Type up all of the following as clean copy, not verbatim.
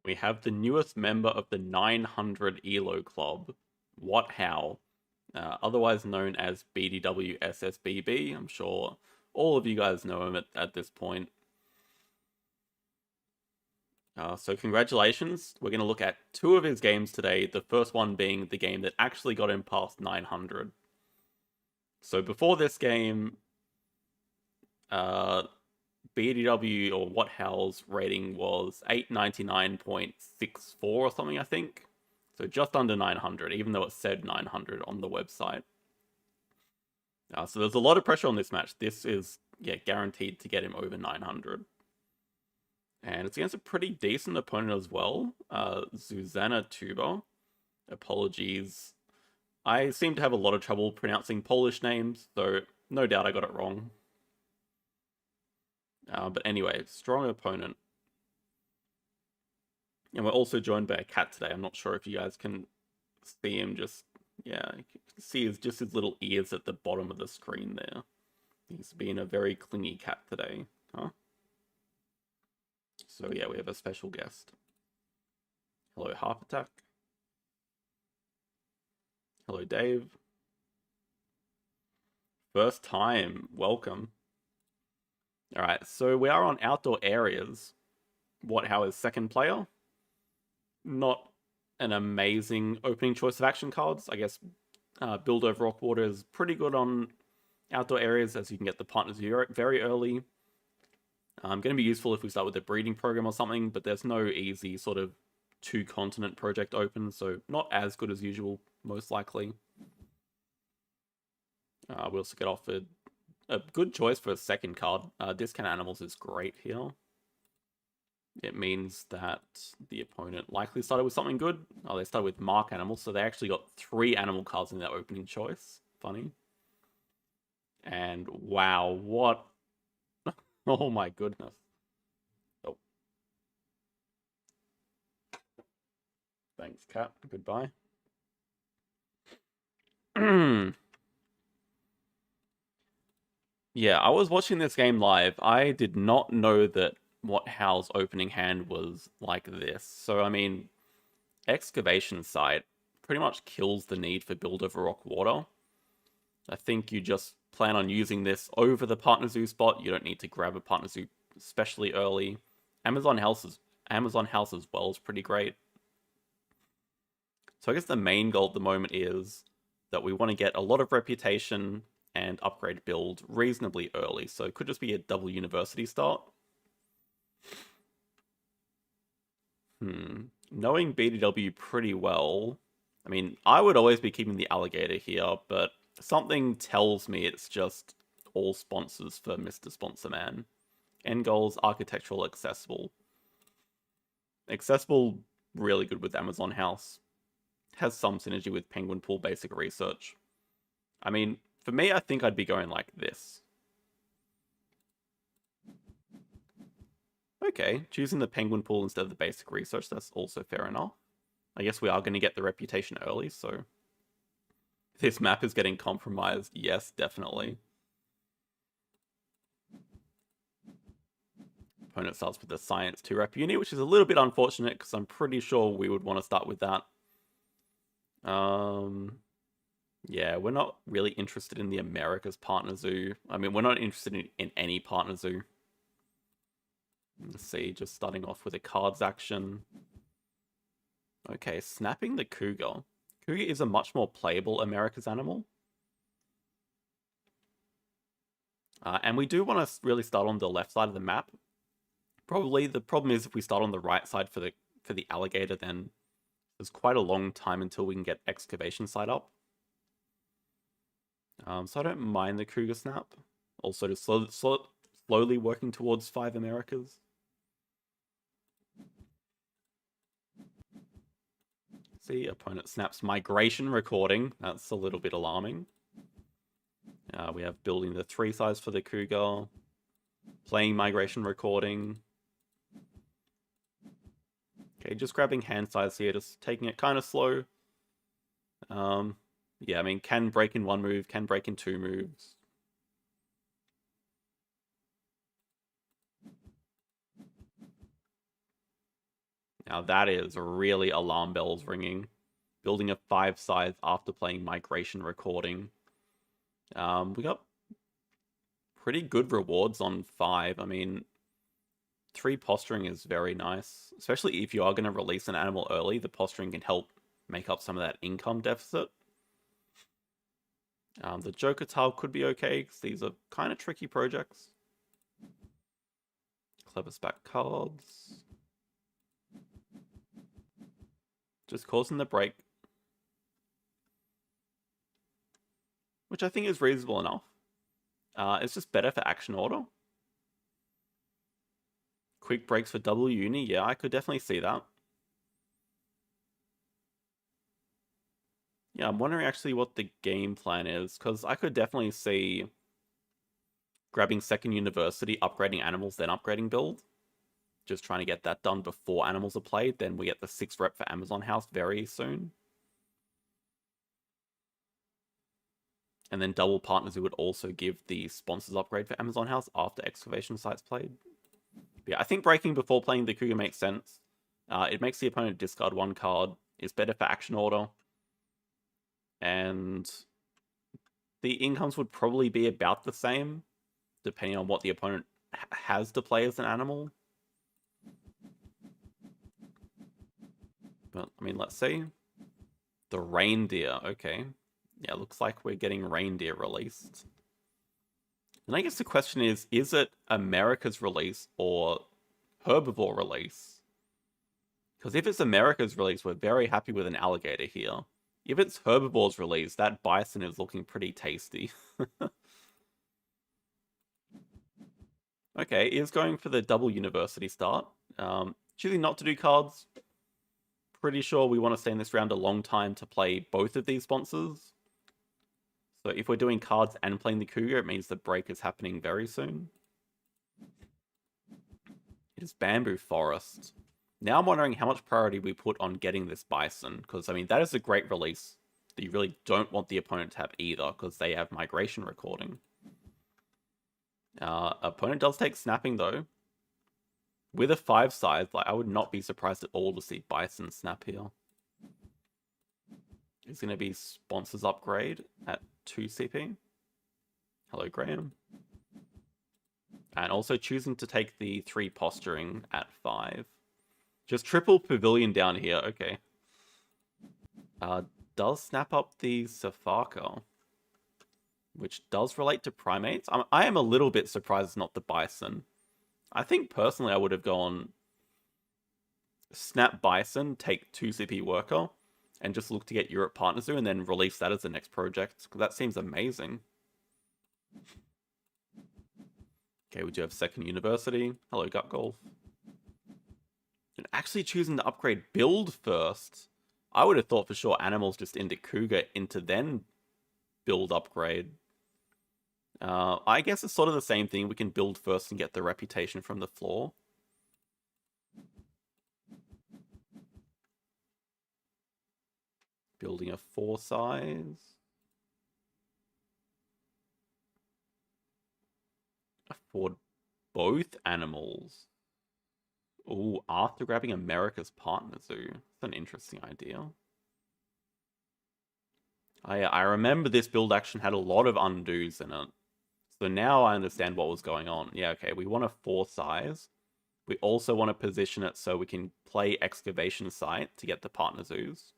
We have the newest member of the 900 ELO Club, What How, otherwise known as BDW I'm sure all of you guys know him at this point. So congratulations. We're going to look at two of his games today, the first one being the game that actually got him past 900. So before this game, BDW or What How's rating was 899.64 or something, I think. So just under 900, even though it said 900 on the website. So there's a lot of pressure on this match. This is, guaranteed to get him over 900. And it's against a pretty decent opponent as well, Zuzannatuba. Apologies. I seem to have a lot of trouble pronouncing Polish names, so no doubt I got it wrong. But anyway, strong opponent. And we're also joined by a cat today. I'm not sure if you guys can see him just, you can see his little ears at the bottom of the screen there. He's being a very clingy cat today, huh? So yeah, we have a special guest. Hello, Harp Attack. Hello, Dave. First time, welcome. Alright, so we are on outdoor areas. How is second player? Not an amazing opening choice of action cards. I guess Build Over Rockwater is pretty good on outdoor areas, as you can get the partners very early. Going to be useful if we start with a breeding program or something, but there's no easy sort of two-continent project open, so not as good as usual, most likely. We also get offered a good choice for a second card. Discount Animals is great here. It means that the opponent likely started with something good. Oh, they started with Mark Animals, so they actually got 3 animal cards in their opening choice. Funny. And wow, what... Oh my goodness. Oh. Thanks, cat. Goodbye. Yeah, I was watching this game live. I did not know that What How's opening hand was like this. So, I mean, Excavation Site pretty much kills the need for Build Over Rockwater. I think you just plan on using this over the Partner Zoo spot. You don't need to grab a Partner Zoo especially early. Amazon House as well is pretty great. So I guess the main goal at the moment is that we want to get a lot of reputation and upgrade build reasonably early. So it could just be a double university start. Knowing BDW pretty well, I mean, I would always be keeping the alligator here, but something tells me it's just all sponsors for Mr. Sponsor Man. End goals, architectural, accessible. Accessible, really good with Amazon House. Has some synergy with Penguin Pool Basic Research. I mean, for me, I think I'd be going like this. Okay, choosing the Penguin Pool instead of the Basic Research, that's also fair enough. I guess we are going to get the reputation early, so... This map is getting compromised. Yes, definitely. Opponent starts with the Science 2 Rep Uni, which is a little bit unfortunate, because I'm pretty sure we would want to start with that. Yeah, we're not really interested in the Americas Partner Zoo. I mean, we're not interested in any Partner Zoo. Let's see, just starting off with a cards action. Okay, snapping the Cougar. Cougar is a much more playable America's animal. And we do want to really start on the left side of the map. Probably the problem is if we start on the right side for the alligator, then there's quite a long time until we can get Excavation Site up. So I don't mind the Cougar snap. Also just slowly working towards 5 Americas. See, opponent snaps Migration Recording. That's a little bit alarming. We have building the 3 size for the Cougar. Playing Migration Recording. Okay, just grabbing hand size here, just taking it kind of slow. Yeah, I mean, can break in 1 move, can break in 2 moves. Now that is really alarm bells ringing. Building a 5 size after playing Migration Recording. We got pretty good rewards on 5. I mean, 3 posturing is very nice, especially if you are going to release an animal early. The posturing can help make up some of that income deficit. The Joker tile could be okay because these are kind of tricky projects. Clever spec cards. Just causing the break, which I think is reasonable enough. It's just better for action order. Quick breaks for double uni, yeah, I could definitely see that. Yeah, I'm wondering actually what the game plan is, because I could definitely see grabbing second university, upgrading animals, then upgrading build. Just trying to get that done before animals are played. Then we get the 6 rep for Amazon House very soon. And then double partners, we would also give the sponsors upgrade for Amazon House after excavation sites played. But yeah, I think breaking before playing the Cougar makes sense. It makes the opponent discard 1 card. It's better for action order. And the incomes would probably be about the same, depending on what the opponent has to play as an animal. But, I mean, let's see. The reindeer, okay. Yeah, looks like we're getting reindeer released. And I guess the question is it America's release or herbivore release? Because if it's America's release, we're very happy with an alligator here. If it's herbivore's release, that bison is looking pretty tasty. Okay, is going for the double university start. Choosing not to do cards. Pretty sure we want to stay in this round a long time to play both of these sponsors. So if we're doing cards and playing the Cougar, it means the break is happening very soon. It is Bamboo Forest. Now I'm wondering how much priority we put on getting this bison, because, I mean, that is a great release that you really don't want the opponent to have either, because they have Migration Recording. Opponent does take snapping, though. With a 5 size, like, I would not be surprised at all to see bison snap here. It's going to be sponsors upgrade at 2 CP. Hello, Graham. And also choosing to take the 3 posturing at 5. Just triple pavilion down here, okay. Does snap up the Safaka, which does relate to primates. I am a little bit surprised it's not the bison. I think personally I would have gone snap bison, take 2 CP worker, and just look to get Europe Partner Zoo and then release that as the next project, because that seems amazing. Okay, we do have second university. Hello, Gut Golf. And actually choosing to upgrade build first. I would have thought for sure animals just into Cougar, into then build upgrade. I guess it's sort of the same thing. We can build first and get the reputation from the floor. Building a 4 size. Afford both animals. Ooh, after grabbing America's Partner Zoo. That's an interesting idea. I remember this build action had a lot of undos in it. So now I understand what was going on. Yeah, okay, we want a 4 size. We also want to position it so we can play Excavation Site to get the Partner Zoos.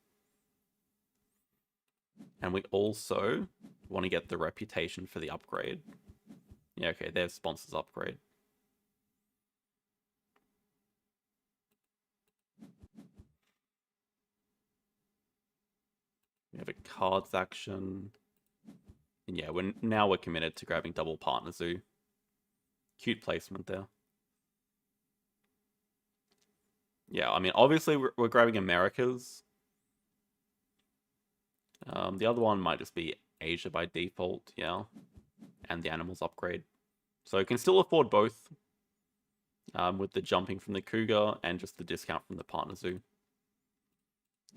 And we also want to get the reputation for the upgrade. Yeah, okay, there's sponsors upgrade. We have a cards action. And yeah, now we're committed to grabbing double Partner Zoo. Cute placement there. Yeah, I mean, obviously we're grabbing Americas. The other one might just be Asia by default, yeah. And the animals upgrade. So you can still afford both. With the jumping from the Cougar and just the discount from the Partner Zoo.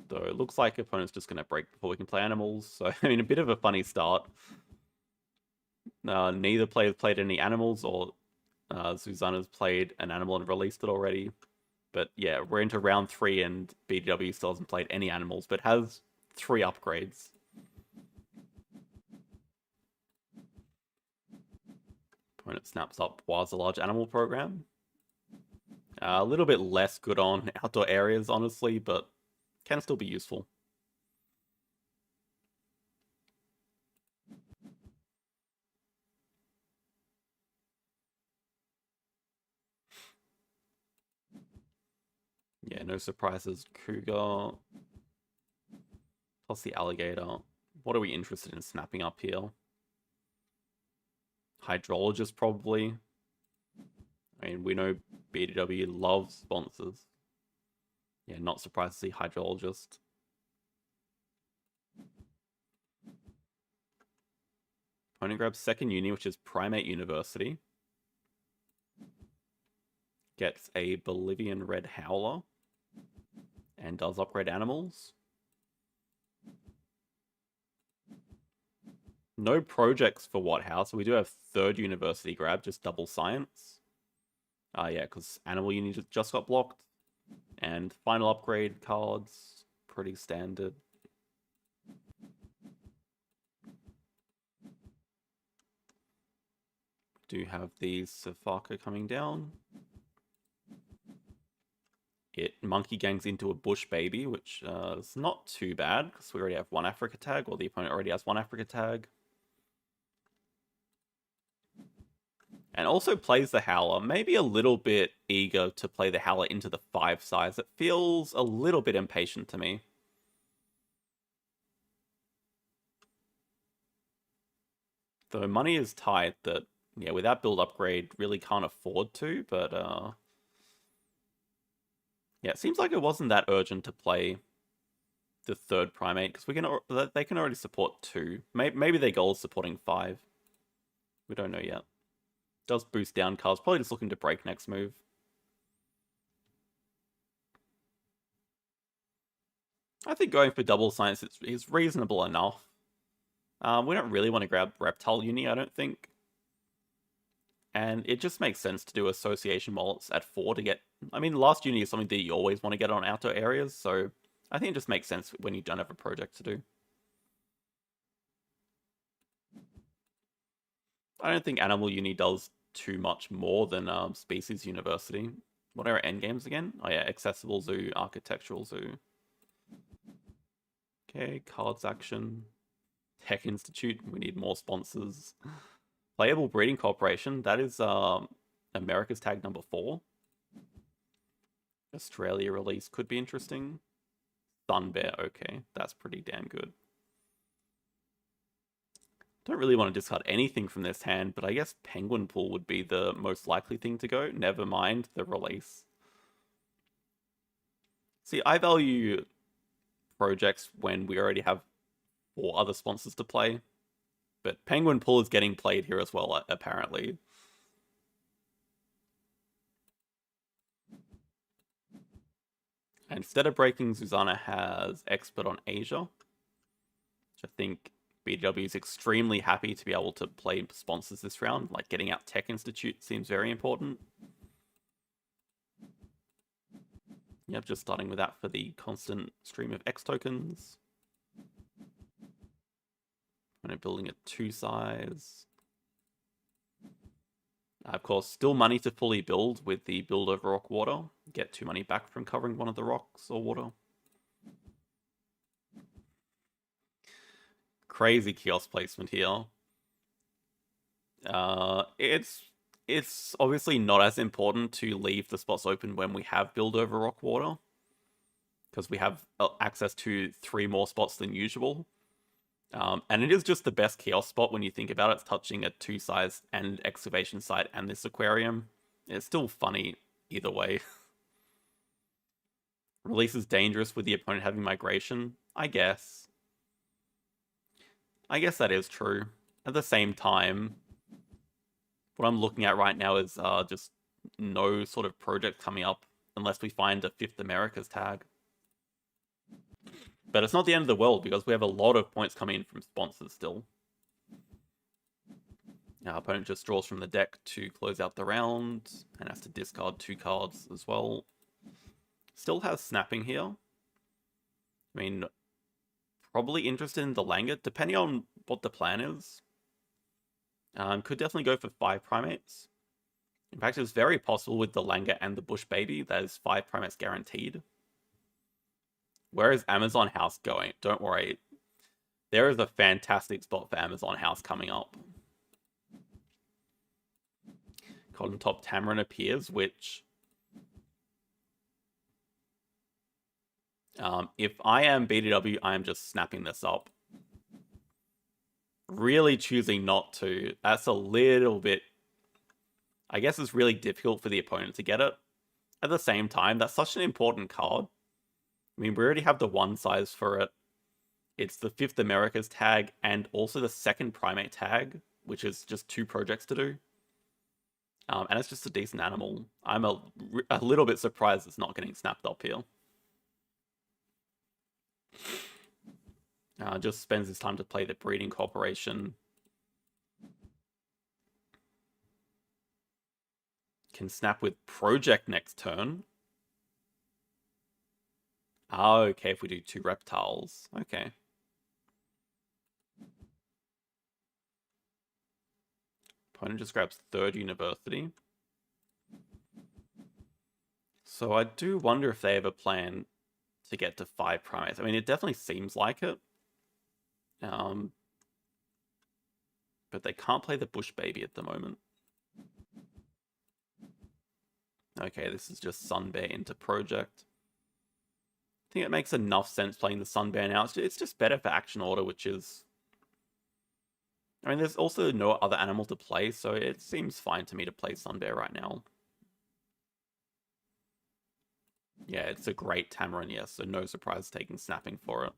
Though it looks like opponent's just going to break before we can play animals. So, I mean, a bit of a funny start. Neither player's played any animals, or Zuzanna's played an animal and released it already. But yeah, we're into round 3 and BDW still hasn't played any animals, but has 3 upgrades. Opponent snaps up was a large animal program. A little bit less good on outdoor areas, honestly, but can still be useful. Yeah, no surprises. Cougar plus the alligator. What are we interested in snapping up here? Hydrologist, probably. I mean, we know BDW loves sponsors. Yeah, not surprised to see hydrologist. Opponent grabs second uni, which is Primate University. Gets a Bolivian Red Howler. And does upgrade animals. No projects for what house? We do have third university grab, just double science. Yeah, because animal uni just got blocked. And final upgrade cards, pretty standard. Do have the Safaka coming down. It monkey gangs into a bush baby, which is not too bad because we already have 1 Africa tag, or the opponent already has 1 Africa tag. And also plays the Howler, maybe a little bit eager to play the Howler into the 5 size. It feels a little bit impatient to me. Though money is tight that, yeah, without build upgrade, really can't afford to, but yeah, it seems like it wasn't that urgent to play the third primate, because they can already support 2. Maybe their goal is supporting 5. We don't know yet. Does boost down cards, probably just looking to break next move. I think going for double science is reasonable enough. We don't really want to grab Reptile Uni, I don't think. And it just makes sense to do association wallets at 4 to get... I mean, last uni is something that you always want to get on outdoor areas, so I think it just makes sense when you don't have a project to do. I don't think Animal Uni does too much more than Species University. What are our endgames again? Oh yeah, Accessible Zoo, Architectural Zoo. Okay, Cards Action. Tech Institute, we need more sponsors. Playable Breeding Corporation, that is America's tag number 4. Australia release could be interesting. Sun Bear, okay, that's pretty damn good. Don't really want to discard anything from this hand, but I guess Penguin Pool would be the most likely thing to go. Never mind the release. See, I value projects when we already have 4 other sponsors to play. But Penguin Pool is getting played here as well, apparently. And instead of breaking, Zuzanna has Expert on Asia, which I think BW is extremely happy to be able to play sponsors this round. Like, getting out Tech Institute seems very important. Yep, just starting with that for the constant stream of X tokens. And building a 2 size. Of course, still money to fully build with the build over rock water. Get 2 money back from covering one of the rocks or water. Crazy kiosk placement here. It's obviously not as important to leave the spots open when we have build over rock water, because we have access to 3 more spots than usual. And it is just the best kiosk spot when you think about it. It's touching a 2 size and excavation site and this aquarium. It's still funny either way. Release is dangerous with the opponent having migration, I guess. I guess that is true. At the same time, what I'm looking at right now is just no sort of project coming up unless we find a 5th Americas tag. But it's not the end of the world because we have a lot of points coming in from sponsors still. Our opponent just draws from the deck to close out the round and has to discard 2 cards as well. Still has snapping here. I mean, probably interested in the Langer, depending on what the plan is. Could definitely go for 5 primates. In fact, it's very possible with the Langer and the Bush Baby, that is 5 primates guaranteed. Where is Amazon House going? Don't worry. There is a fantastic spot for Amazon House coming up. Cotton Top Tamarin appears, which... if I am BDW, I am just snapping this up. Really choosing not to. That's a little bit... I guess it's really difficult for the opponent to get it. At the same time, that's such an important card. I mean, we already have the 1 size for it. It's the 5th Americas tag, and also the 2nd Primate tag, which is just 2 projects to do. And it's just a decent animal. I'm a little bit surprised it's not getting snapped up here. Just spends his time to play the Breeding Corporation. Can snap with Project next turn. Oh, okay, if we do 2 reptiles. Okay. Opponent just grabs 3rd University. So I do wonder if they have a plan to get to 5 primates. I mean, it definitely seems like it. But they can't play the Bush Baby at the moment. Okay, this is just Sun Bear into Project. I think it makes enough sense playing the Sun Bear now. It's just better for Action Order, which is... I mean, there's also no other animal to play, so it seems fine to me to play Sun Bear right now. Yeah, it's a great Tamarin, yes, so no surprise taking snapping for it.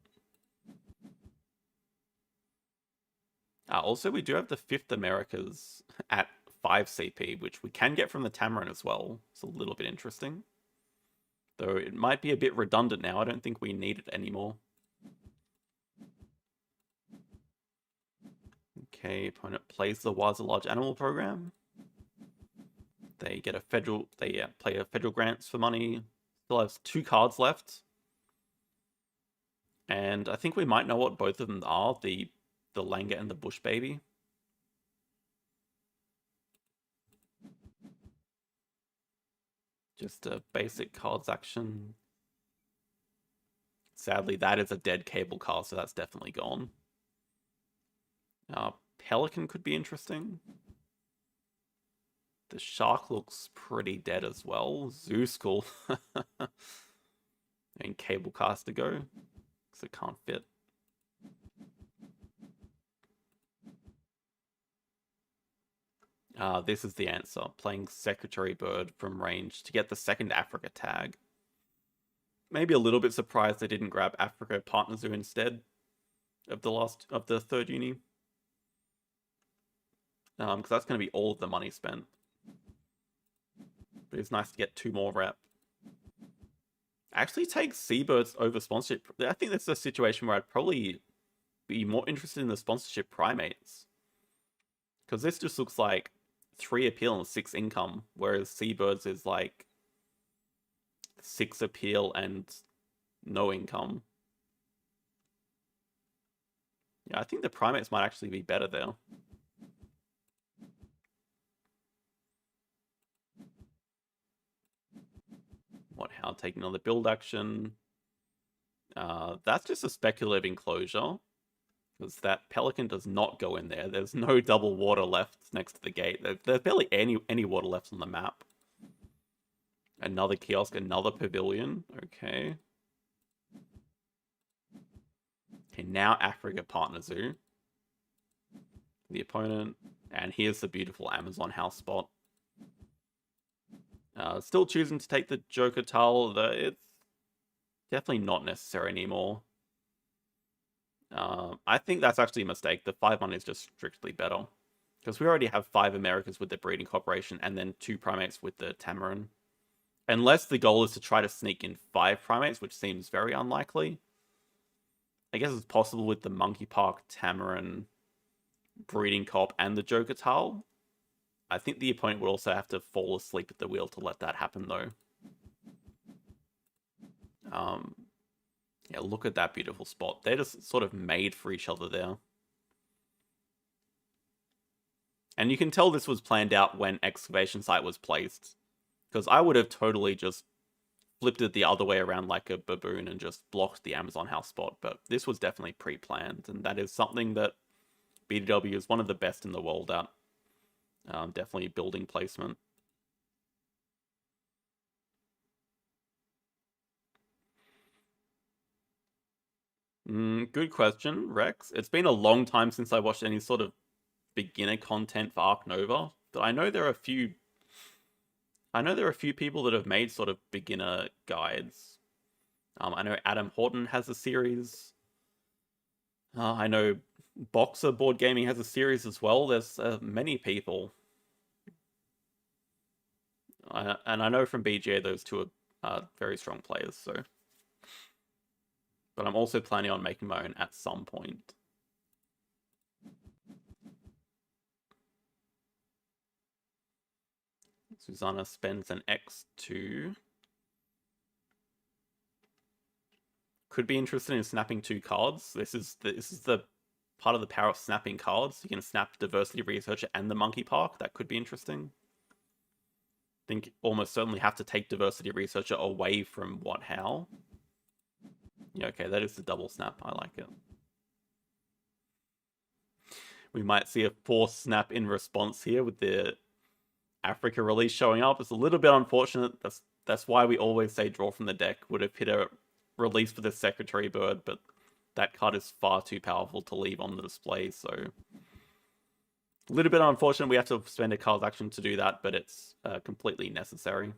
Also, we do have the 5th Americas at 5 CP, which we can get from the Tamarin as well. It's a little bit interesting. Though it might be a bit redundant now. I don't think we need it anymore. Okay, opponent plays the Wiser Large Animal program. They get a federal... They play a federal grants for money. Still has 2 cards left. And I think we might know what both of them are. The Langer and the Bush Baby. Just a basic cards action. Sadly, that is a dead cable card, so that's definitely gone. Pelican could be interesting. The Shark looks pretty dead as well. Zeus cool. And cable cast to go, because it can't fit. This is the answer. Playing Secretary Bird from range to get the 2nd Africa tag. Maybe a little bit surprised they didn't grab Africa Partner Zoo instead of the 3rd uni. Because that's going to be all of the money spent. But it's nice to get 2 more rep. Actually take Seabirds over sponsorship. I think that's a situation where I'd probably be more interested in the sponsorship primates. Because this just looks like 3 appeal and 6 income, whereas Seabirds is like 6 appeal and no income. Yeah, I think the primates might actually be better there. How taking on the build action. That's just a speculative enclosure. Because that Pelican does not go in there. There's no double water left next to the gate. There's barely any water left on the map. Another kiosk, another pavilion. Okay. Okay, now Africa Partner Zoo. The opponent. And here's the beautiful Amazon House spot. Still choosing to take the Joker Tile. It's definitely not necessary anymore. I think that's actually a mistake. The 5-1 is just strictly better. Because we already have 5 Americas with the Breeding Corporation and then 2 primates with the Tamarin. Unless the goal is to try to sneak in 5 primates, which seems very unlikely. I guess it's possible with the Monkey Park, Tamarin, Breeding Corp, and the Joker Tile. I think the opponent would also have to fall asleep at the wheel to let that happen, though. Um, yeah, look at that beautiful spot. They're just sort of made for each other there. And you can tell this was planned out when excavation site was placed. Because I would have totally just flipped it the other way around like a baboon and just blocked the Amazon house spot. But this was definitely pre-planned. And that is something that BDW is one of the best in the world at. Definitely building placement. Good question, Rex. It's been a long time since I watched any sort of beginner content for Ark Nova, but I know there are a few. I know there are a few people that have made sort of beginner guides. I know Adam Horton has a series. I know Boxer Board Gaming has a series as well. There's many people, and I know from BGA those two are very strong players. So, but I'm also planning on making my own at some point. Susanna spends an X2. Could be interested in snapping 2 cards. This is the part of the power of snapping cards. You can snap Diversity Researcher and the Monkey Park. That could be interesting. I think almost certainly have to take Diversity Researcher away from What How. Yeah, okay, that is the double snap. I like it. We might see a forced snap in response here with the Africa release showing up. It's a little bit unfortunate. That's why we always say draw from the deck. Would have hit a release for the Secretary Bird, but that card is far too powerful to leave on the display, so a little bit unfortunate we have to spend a card's action to do that, but it's completely necessary.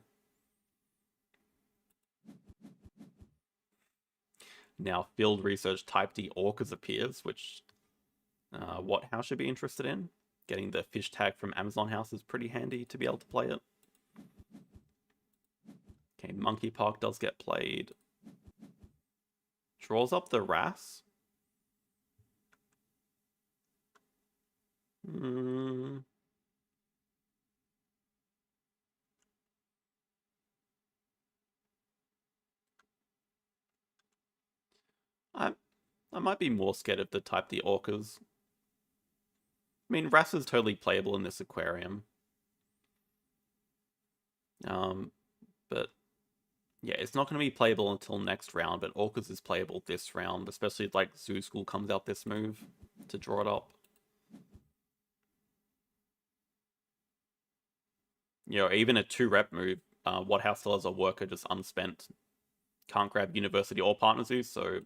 Now Field Research Type D Orcas appears, which What House should be interested in. Getting the fish tag from Amazon House is pretty handy to be able to play it. Okay, Monkey Park does get played. Draws up the Wrasse. I might be more scared of the Type D Orcas. I mean, Wrasse is totally playable in this aquarium. But yeah, it's not going to be playable until next round, but Orcas is playable this round, especially if like Zoo School comes out this move to draw it up. You know, even a 2-rep move, What House still has a worker just unspent. Can't grab University or Partner Zoo, so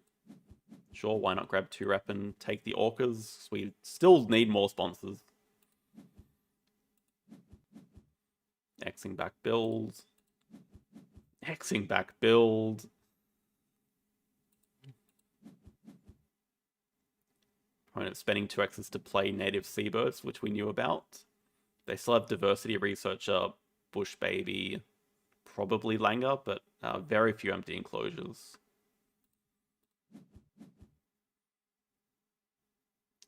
sure, why not grab 2-rep and take the Orcas? We still need more sponsors. Xing back build. Xing back build. Opponent spending 2Xs to play native seabirds, which we knew about. They still have Diversity Researcher, Bush Baby, probably Langer, but very few empty enclosures.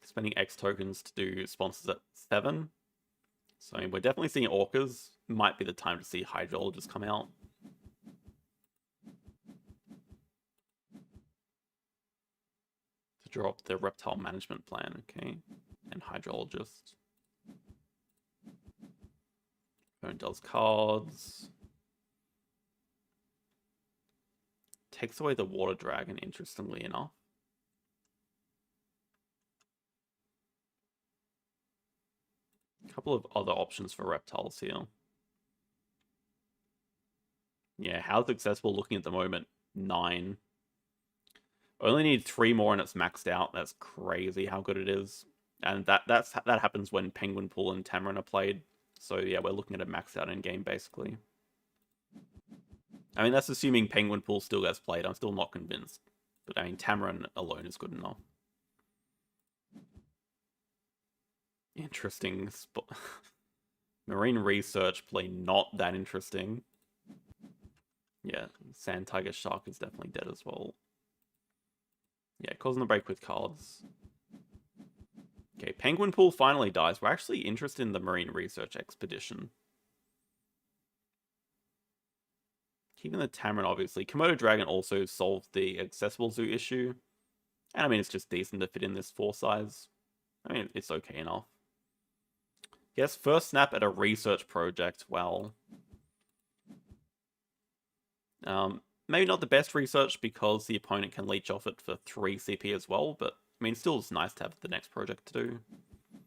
Spending X tokens to do sponsors at 7. So we're definitely seeing Orcas. Might be the time to see Hydrologists come out. To drop the Reptile Management Plan, okay. And Hydrologist. Phone does cards. Takes away the Water Dragon, interestingly enough. A couple of other options for reptiles here. Yeah, how's accessible looking at the moment? 9. Only need 3 more and it's maxed out. That's crazy how good it is. And that happens when Penguin Pool and Tamarin are played. So yeah, we're looking at a maxed out in game basically. I mean, that's assuming Penguin Pool still gets played. I'm still not convinced. But I mean, Tamarin alone is good enough. Interesting spot. Marine Research play not that interesting. Yeah, Sand Tiger Shark is definitely dead as well. Yeah, causing the break with cards. Okay, Penguin Pool finally dies. We're actually interested in the Marine Research Expedition. Keeping the Tamarin, obviously. Komodo Dragon also solved the accessible zoo issue. And I mean, it's just decent to fit in this 4 size. I mean, it's okay enough. Yes, first snap at a research project. Well, maybe not the best research because the opponent can leech off it for 3 CP as well, but I mean, still it's nice to have the next project to do. I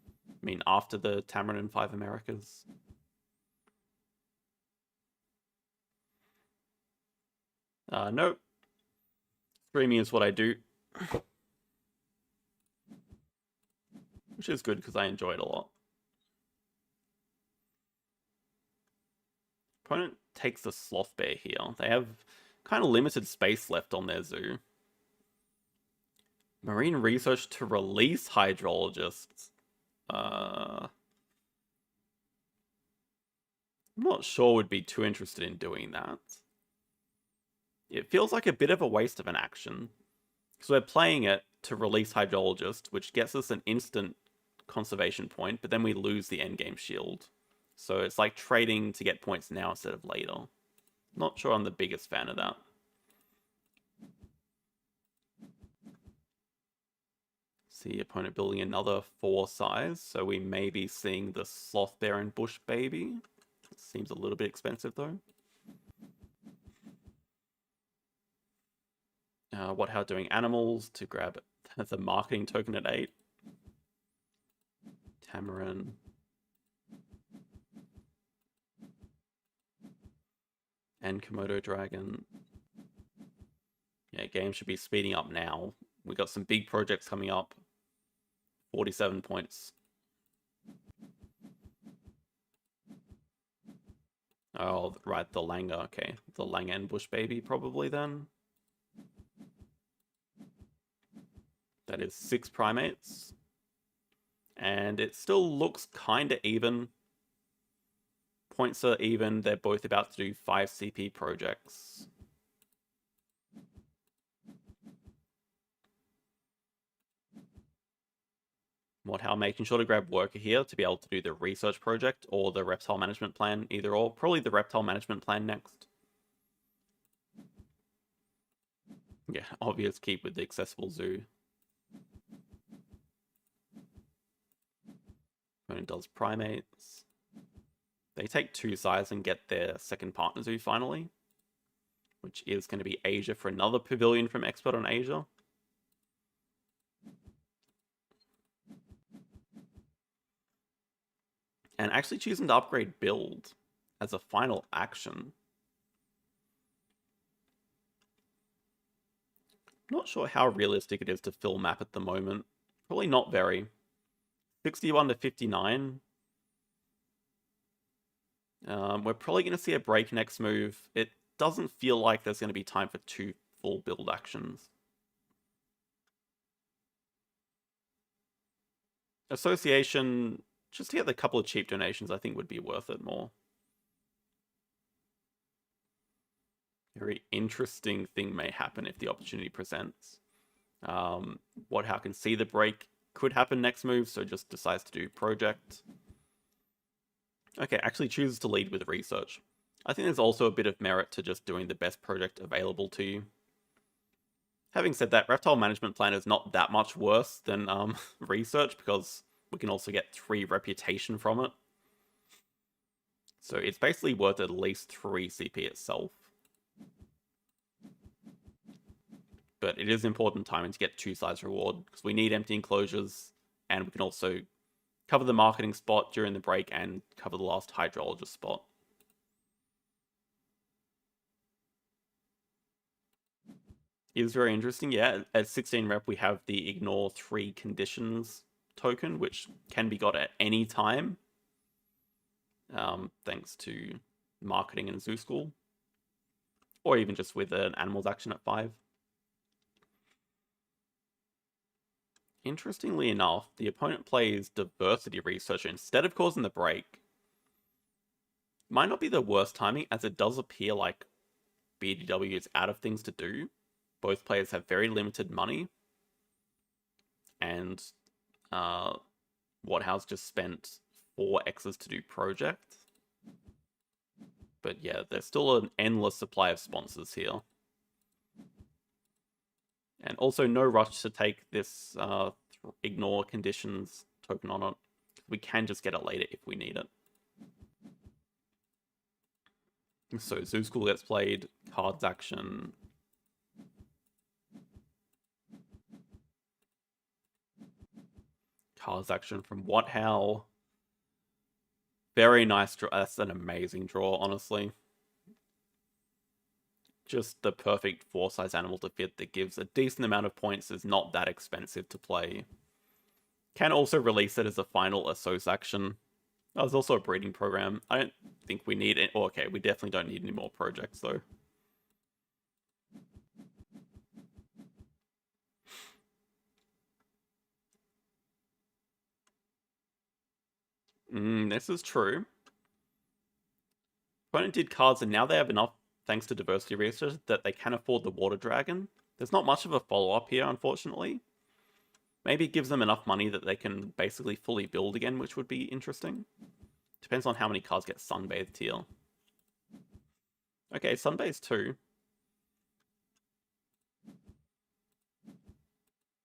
mean, after the Tamarin and 5 Americas. Nope. Streaming is what I do. Which is good because I enjoy it a lot. Opponent takes the Sloth Bear here. They have kind of limited space left on their zoo. Marine research to release hydrologists. I'm not sure would be too interested in doing that. It feels like a bit of a waste of an action. Because we're playing it to release hydrologist, which gets us an instant conservation point, but then we lose the endgame shield. So it's like trading to get points now instead of later. Not sure I'm the biggest fan of that. See opponent building another 4 size, so we may be seeing the Sloth Bear and Bush Baby. It seems a little bit expensive though. What how doing animals to grab the marketing token at 8. Tamarin. And Komodo Dragon. Yeah, game should be speeding up now. We got some big projects coming up. 47 points. Oh, right, the Langer. Okay, the Langer and Bush Baby probably then. That is 6 primates. And it still looks kind of even. Points are even. They're both about to do 5 CP projects. How making sure to grab worker here to be able to do the research project or the reptile management plan, either or. Probably the reptile management plan next. Yeah, obvious keep with the accessible zoo. Opponent does primates. They take 2 sides and get their second partner zoo finally, which is going to be Asia for another pavilion from Expert on Asia. And actually choosing to upgrade build as a final action. Not sure how realistic it is to fill map at the moment. Probably not very. 61 to 59. We're probably going to see a break next move. It doesn't feel like there's going to be time for 2 full build actions. Association, just to get a couple of cheap donations, I think would be worth it more. Very interesting thing may happen if the opportunity presents. How can see the break could happen next move, so just decides to do project. Okay, actually chooses to lead with research. I think there's also a bit of merit to just doing the best project available to you. Having said that, reptile management plan is not that much worse than research because we can also get 3 reputation from it. So it's basically worth at least 3 CP itself. But it is important timing to get 2 sides reward because we need empty enclosures and we can also cover the marketing spot during the break and cover the last hydrologist spot. It is very interesting. Yeah, at 16 rep we have the ignore 3 conditions token, which can be got at any time. Thanks to marketing and zoo school. Or even just with an animals action at 5. Interestingly enough, the opponent plays diversity researcher instead of causing the break. Might not be the worst timing, as it does appear like BDW is out of things to do. Both players have very limited money. And House just spent 4 X's to do project. But yeah, there's still an endless supply of sponsors here. And also no rush to take this ignore conditions token on it. We can just get it later if we need it. So Zoo School gets played, cards action. Cards action from What How. Very nice draw. That's an amazing draw, honestly. Just the perfect 4-size animal to fit that gives a decent amount of points, is not that expensive to play. Can also release it as a final Assos action. Oh, there's also a breeding program. I don't think we need it. Oh, okay, we definitely don't need any more projects, though. This is true. Opponent did cards, and now they have enough, thanks to diversity research, that they can afford the water dragon. There's not much of a follow-up here, unfortunately. Maybe it gives them enough money that they can basically fully build again, which would be interesting. Depends on how many cards get Sunbathed here. Okay, Sunbathed 2.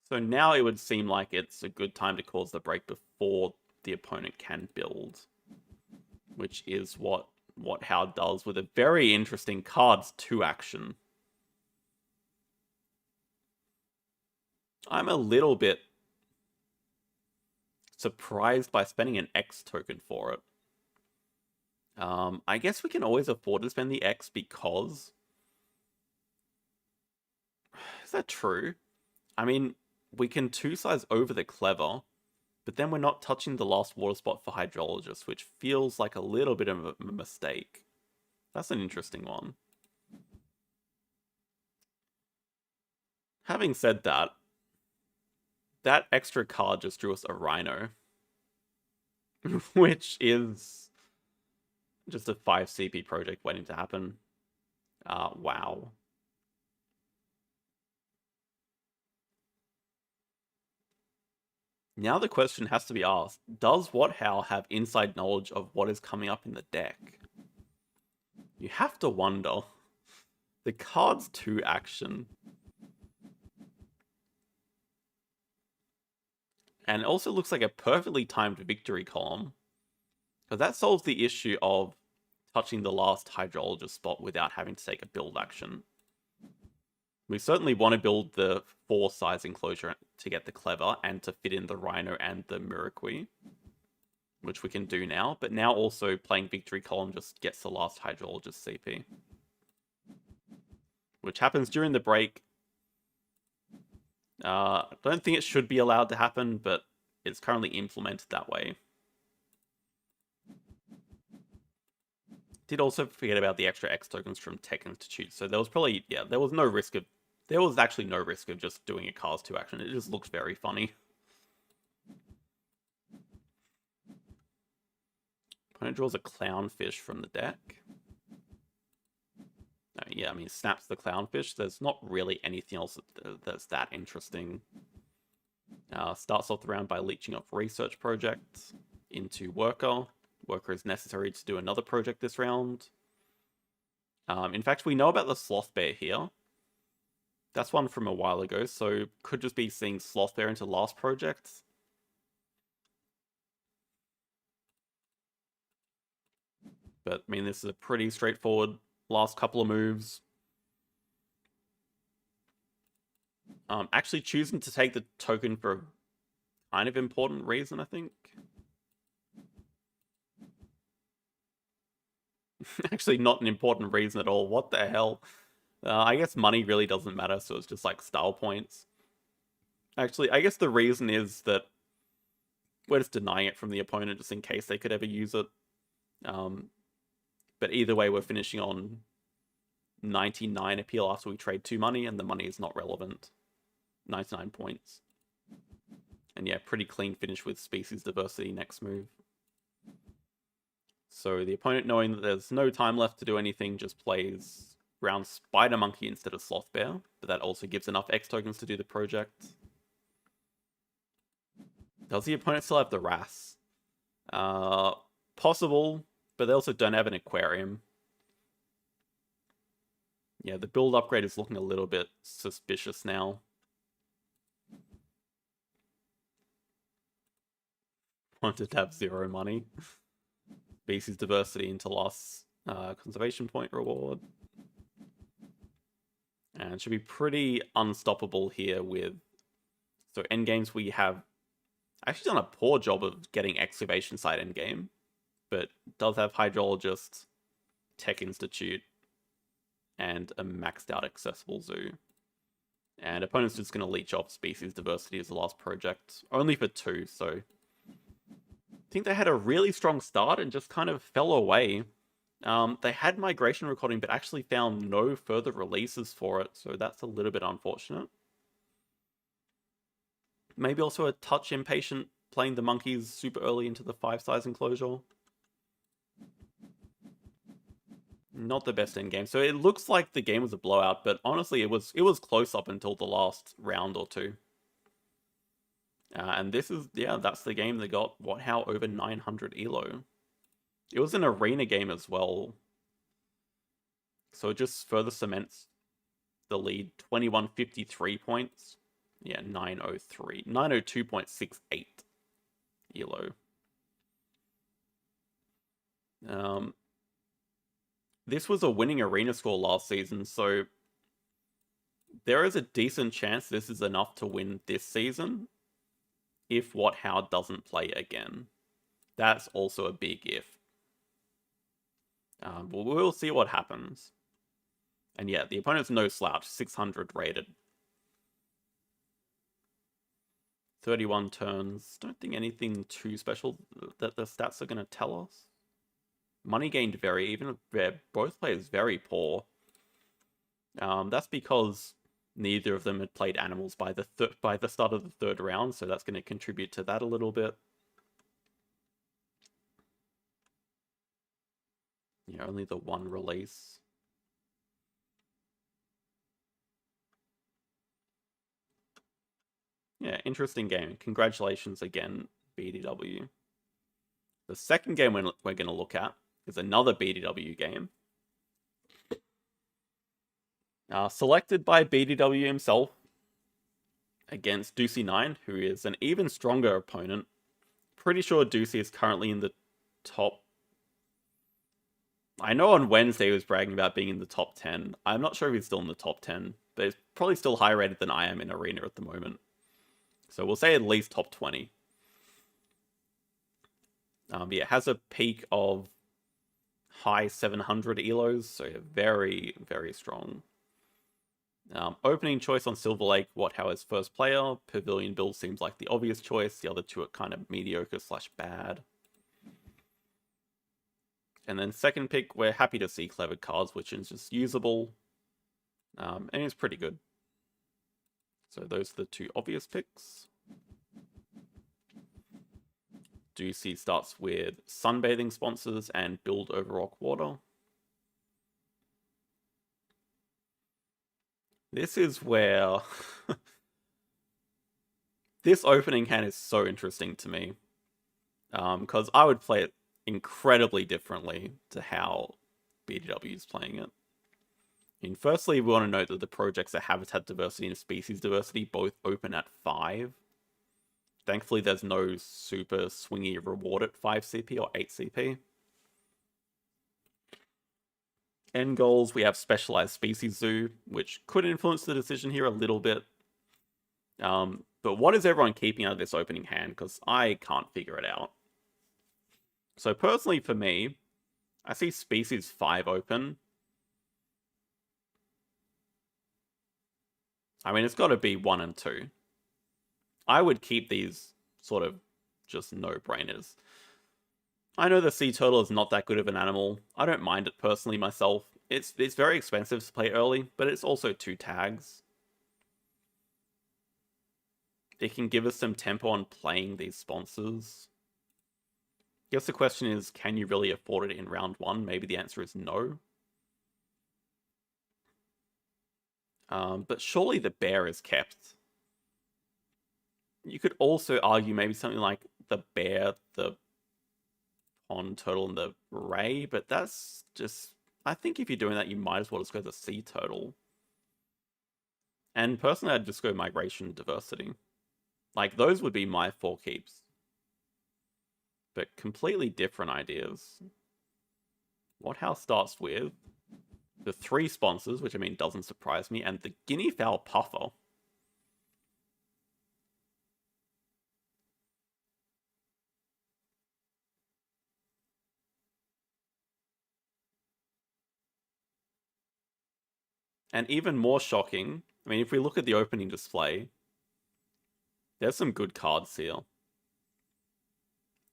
So now it would seem like it's a good time to cause the break before the opponent can build. Which is what How does with a very interesting cards 2 action. I'm a little bit surprised by spending an X token for it. I guess we can always afford to spend the X because... Is that true? I mean, we can 2-size over the Clever, but then we're not touching the last water spot for Hydrologist, which feels like a little bit of a mistake. That's an interesting one. Having said that, that extra card just drew us a Rhino. Which is just a 5 CP project waiting to happen. Wow. Now the question has to be asked, does What How have inside knowledge of what is coming up in the deck? You have to wonder. The cards 2 action. And it also looks like a perfectly timed victory column. Because that solves the issue of touching the last Hydrologist spot without having to take a build action. We certainly want to build the 4-size enclosure to get the Clever and to fit in the Rhino and the Miraqui, which we can do now. But now also playing Victory Column just gets the last Hydrologist CP, which happens during the break. I don't think it should be allowed to happen, but it's currently implemented that way. Did also forget about the extra X tokens from Tech Institute, so there was probably, yeah, there was actually no risk of just doing a Cars 2 action. It just looks very funny. Opponent draws a Clownfish from the deck. Yeah, I mean, snaps the Clownfish. There's not really anything else that's that interesting. Starts off the round by leeching off Research Project into Worker. Worker is necessary to do another project this round. In fact, we know about the Sloth Bear here. That's one from a while ago, so could just be seeing Sloth Bear into last project. But, I mean, this is a pretty straightforward last couple of moves. Actually choosing to take the token for a kind of important reason, I think. Actually, not an important reason at all. What the hell? I guess money really doesn't matter, so it's just like style points. Actually, I guess the reason is that we're just denying it from the opponent just in case they could ever use it. But either way, we're finishing on 99 appeal after we trade 2 money, and the money is not relevant. 99 points. And yeah, pretty clean finish with species diversity next move. So the opponent, knowing that there's no time left to do anything, just plays Brown Spider Monkey instead of Sloth Bear. But that also gives enough X tokens to do the project. Does the opponent still have the Wrasse? Possible, but they also don't have an aquarium. Yeah, the build upgrade is looking a little bit suspicious now. Wanted to have 0 money. Species diversity into loss. Conservation point reward. And it should be pretty unstoppable here with... So endgames we have actually done a poor job of getting excavation site endgame, but does have hydrologist, tech institute, and a maxed out accessible zoo. And opponent's just going to leech off species diversity as the last project, only for 2, so I think they had a really strong start and just kind of fell away. They had migration recording, but actually found no further releases for it, so that's a little bit unfortunate. Maybe also a touch impatient playing the monkeys super early into the 5-size enclosure. Not the best end game. So it looks like the game was a blowout, but honestly, it was close up until the last round or two. And this is, yeah, that's the game that got how over 900 elo. It was an arena game as well. So it just further cements the lead. 2153 points. Yeah, 903. 902.68 elo. This was a winning arena score last season, so there is a decent chance this is enough to win this season if How doesn't play again. That's also a big if. But we'll see what happens. And yeah, the opponent's no slouch, 600 rated. 31 turns. Don't think anything too special that the stats are going to tell us. Money gained even if they're both players very poor. That's because neither of them had played animals by the start of the 3rd round, so that's going to contribute to that a little bit. Yeah, only the 1 release. Yeah, interesting game. Congratulations again, BDW. The second game we're going to look at is another BDW game. Selected by BDW himself against Deucey9, who is an even stronger opponent. Pretty sure Deucey is currently in the top... I know on Wednesday he was bragging about being in the top 10. I'm not sure if he's still in the top 10, but he's probably still higher rated than I am in Arena at the moment. So we'll say at least top 20. Yeah, it has a peak of high 700 elos, so very, very strong. Opening choice on Silver Lake, how is first player. Pavilion build seems like the obvious choice. The other 2 are kind of mediocre/bad. And then second pick, we're happy to see Clever Cards, which is just usable. And it's pretty good. So those are the 2 obvious picks. Deucey starts with sunbathing sponsors and build over rock water. This is where this opening hand is so interesting to me. Because I would play it incredibly differently to how BDW is playing it. Firstly, we want to note that the projects are habitat diversity and species diversity, both open at 5. Thankfully, there's no super swingy reward at 5 CP or 8 CP. End goals, we have specialized species zoo, which could influence the decision here a little bit. But what is everyone keeping out of this opening hand? Because I can't figure it out. So personally for me, I see species 5 open. I mean, it's got to be 1 and 2. I would keep these sort of just no-brainers. I know the sea turtle is not that good of an animal. I don't mind it personally myself. It's very expensive to play early, but it's also 2 tags. It can give us some tempo on playing these sponsors. I guess the question is, can you really afford it in round 1? Maybe the answer is no. But surely the bear is kept. You could also argue maybe something like the bear, the pond turtle, and the ray, but that's just I think if you're doing that, you might as well just go the sea turtle. And personally, I'd just go migration diversity. Like, those would be my 4 keeps. But completely different ideas. What house starts with the 3 sponsors, which I mean doesn't surprise me, and the guinea fowl puffer. And even more shocking, I mean, if we look at the opening display, there's some good cards here.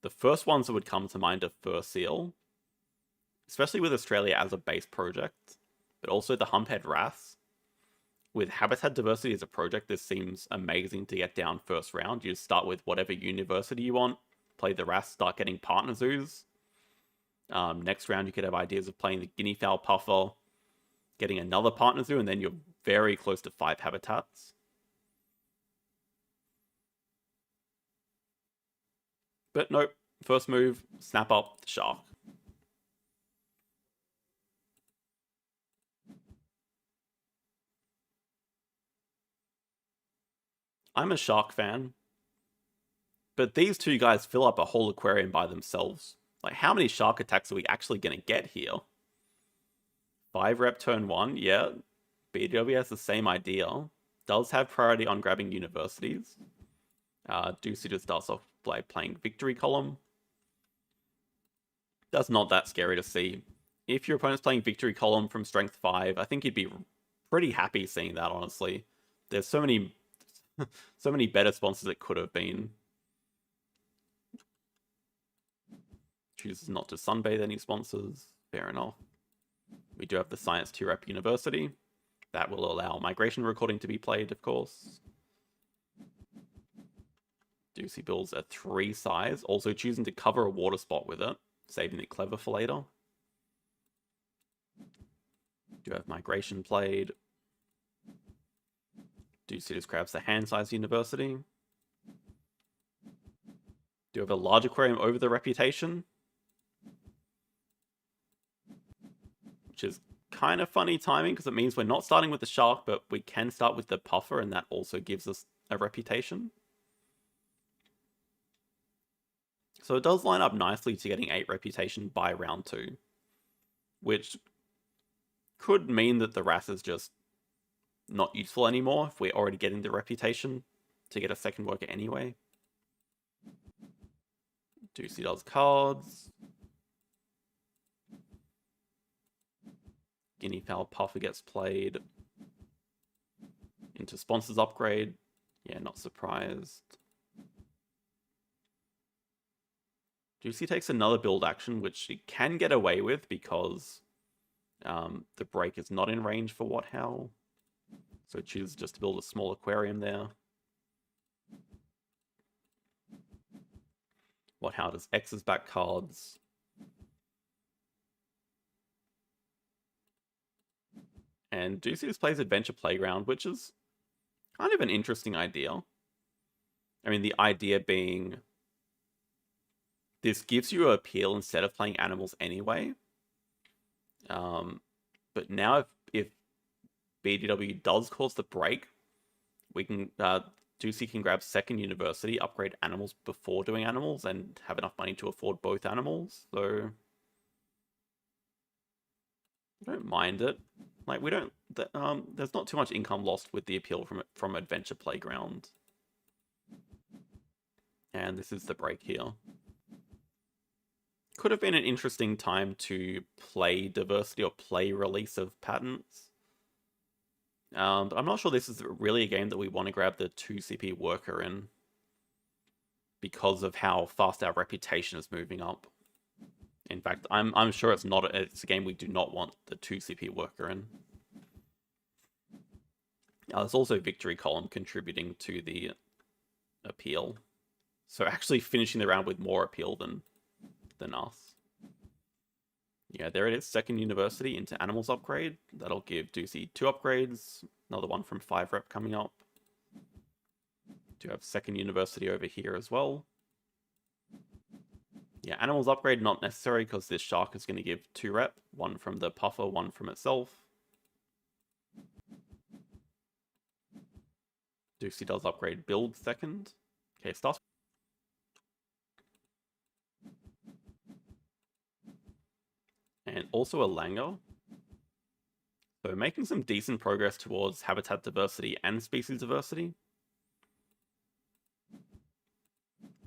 The first ones that would come to mind are Fur Seal, especially with Australia as a base project, but also the Humphead Wrasse. With habitat diversity as a project, this seems amazing to get down first round. You just start with whatever university you want, play the Wrasse, start getting partner zoos. Next round, you could have ideas of playing the guinea fowl puffer, getting another partner zoo, and then you're very close to 5 habitats. But nope, first move, snap up the shark. I'm a shark fan, but these two guys fill up a whole aquarium by themselves. Like, how many shark attacks are we actually going to get here? 5 rep turn 1, yeah. BW has the same idea. Does have priority on grabbing universities. Ducey just starts off by playing Victory Column. That's not that scary to see. If your opponent's playing Victory Column from Strength 5, I think you'd be pretty happy seeing that, honestly. There's so many so many better sponsors it could have been. Chooses not to sunbathe any sponsors. Fair enough. We do have the Science 2-Rep University. That will allow migration recording to be played, of course. Ducey builds a 3 size, also choosing to cover a water spot with it, saving it clever for later. Do have migration played. Ducey just grabs the hand size university. Do have a large aquarium over the reputation, which is kind of funny timing because it means we're not starting with the shark, but we can start with the puffer, and that also gives us a reputation. So it does line up nicely to getting 8 reputation by round 2, which could mean that the Wrasse is just not useful anymore if we're already getting the reputation to get a second worker anyway. Ducey does cards. Guinea fowl puffer gets played into sponsors upgrade. Yeah, not surprised. Ducey takes another build action, which she can get away with because the break is not in range for What Howl. So chooses just to build a small aquarium there. What Howl does X's back cards. And Ducey just plays Adventure Playground, which is kind of an interesting idea. I mean, the idea being this gives you appeal instead of playing animals anyway. But now if BDW does cause the break, we can Ducey can grab second university, upgrade animals before doing animals, and have enough money to afford both animals. So I don't mind it. Like, we don't. There's not too much income lost with the appeal from Adventure Playground. And this is the break here. Could have been an interesting time to play diversity or play release of patents. But I'm not sure this is really a game that we want to grab the 2 CP worker in, because of how fast our reputation is moving up. In fact, I'm sure it's not. It's a game we do not want the 2 CP worker in. There's also Victory Column contributing to the appeal, so actually finishing the round with more appeal than us. Yeah, there it is. Second university into animals upgrade. That'll give Ducey 2 upgrades. Another one from 5 rep coming up. Do have second university over here as well. Yeah, animals upgrade not necessary because this shark is going to give 2 rep, 1 from the puffer, 1 from itself. Ducey does upgrade build second. Okay, starts. And also a Langer. So making some decent progress towards habitat diversity and species diversity.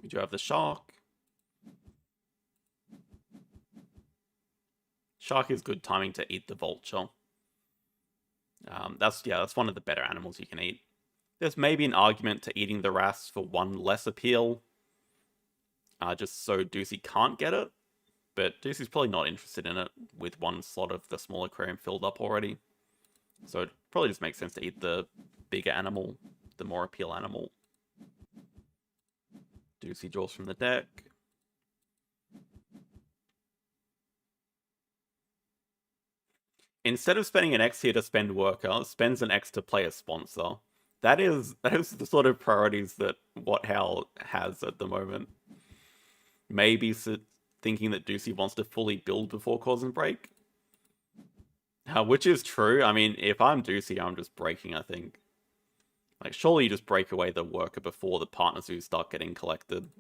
We do have the shark. Shark is good timing to eat the vulture. That's one of the better animals you can eat. There's maybe an argument to eating the wrasse for 1 less appeal, just so Ducey can't get it. But Ducey's probably not interested in it with 1 slot of the small aquarium filled up already. So it probably just makes sense to eat the bigger animal, the more appeal animal. Ducey draws from the deck. Instead of spending an X here to spend worker, spends an X to play a sponsor. That is the sort of priorities that What Hal has at the moment. Maybe thinking that Ducey wants to fully build before cause and break. Which is true. I mean, if I'm Ducey, I'm just breaking, I think. Like, surely you just break away the worker before the partners who start getting collected.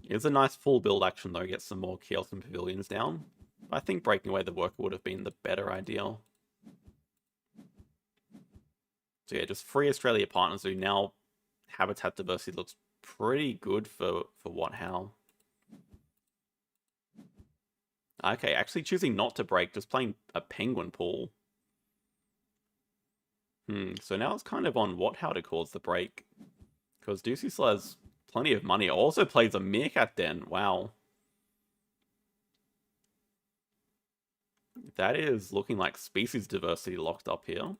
It's a nice full build action, though. Get some more kiosks and pavilions down. I think breaking away the worker would have been the better idea. So yeah, just free Australia partners who now habitat diversity looks pretty good for What How. Okay, actually choosing not to break, just playing a penguin pool. So now it's kind of on What How to cause the break. Because Ducey still has plenty of money. Also plays a meerkat den. Wow. That is looking like species diversity locked up here.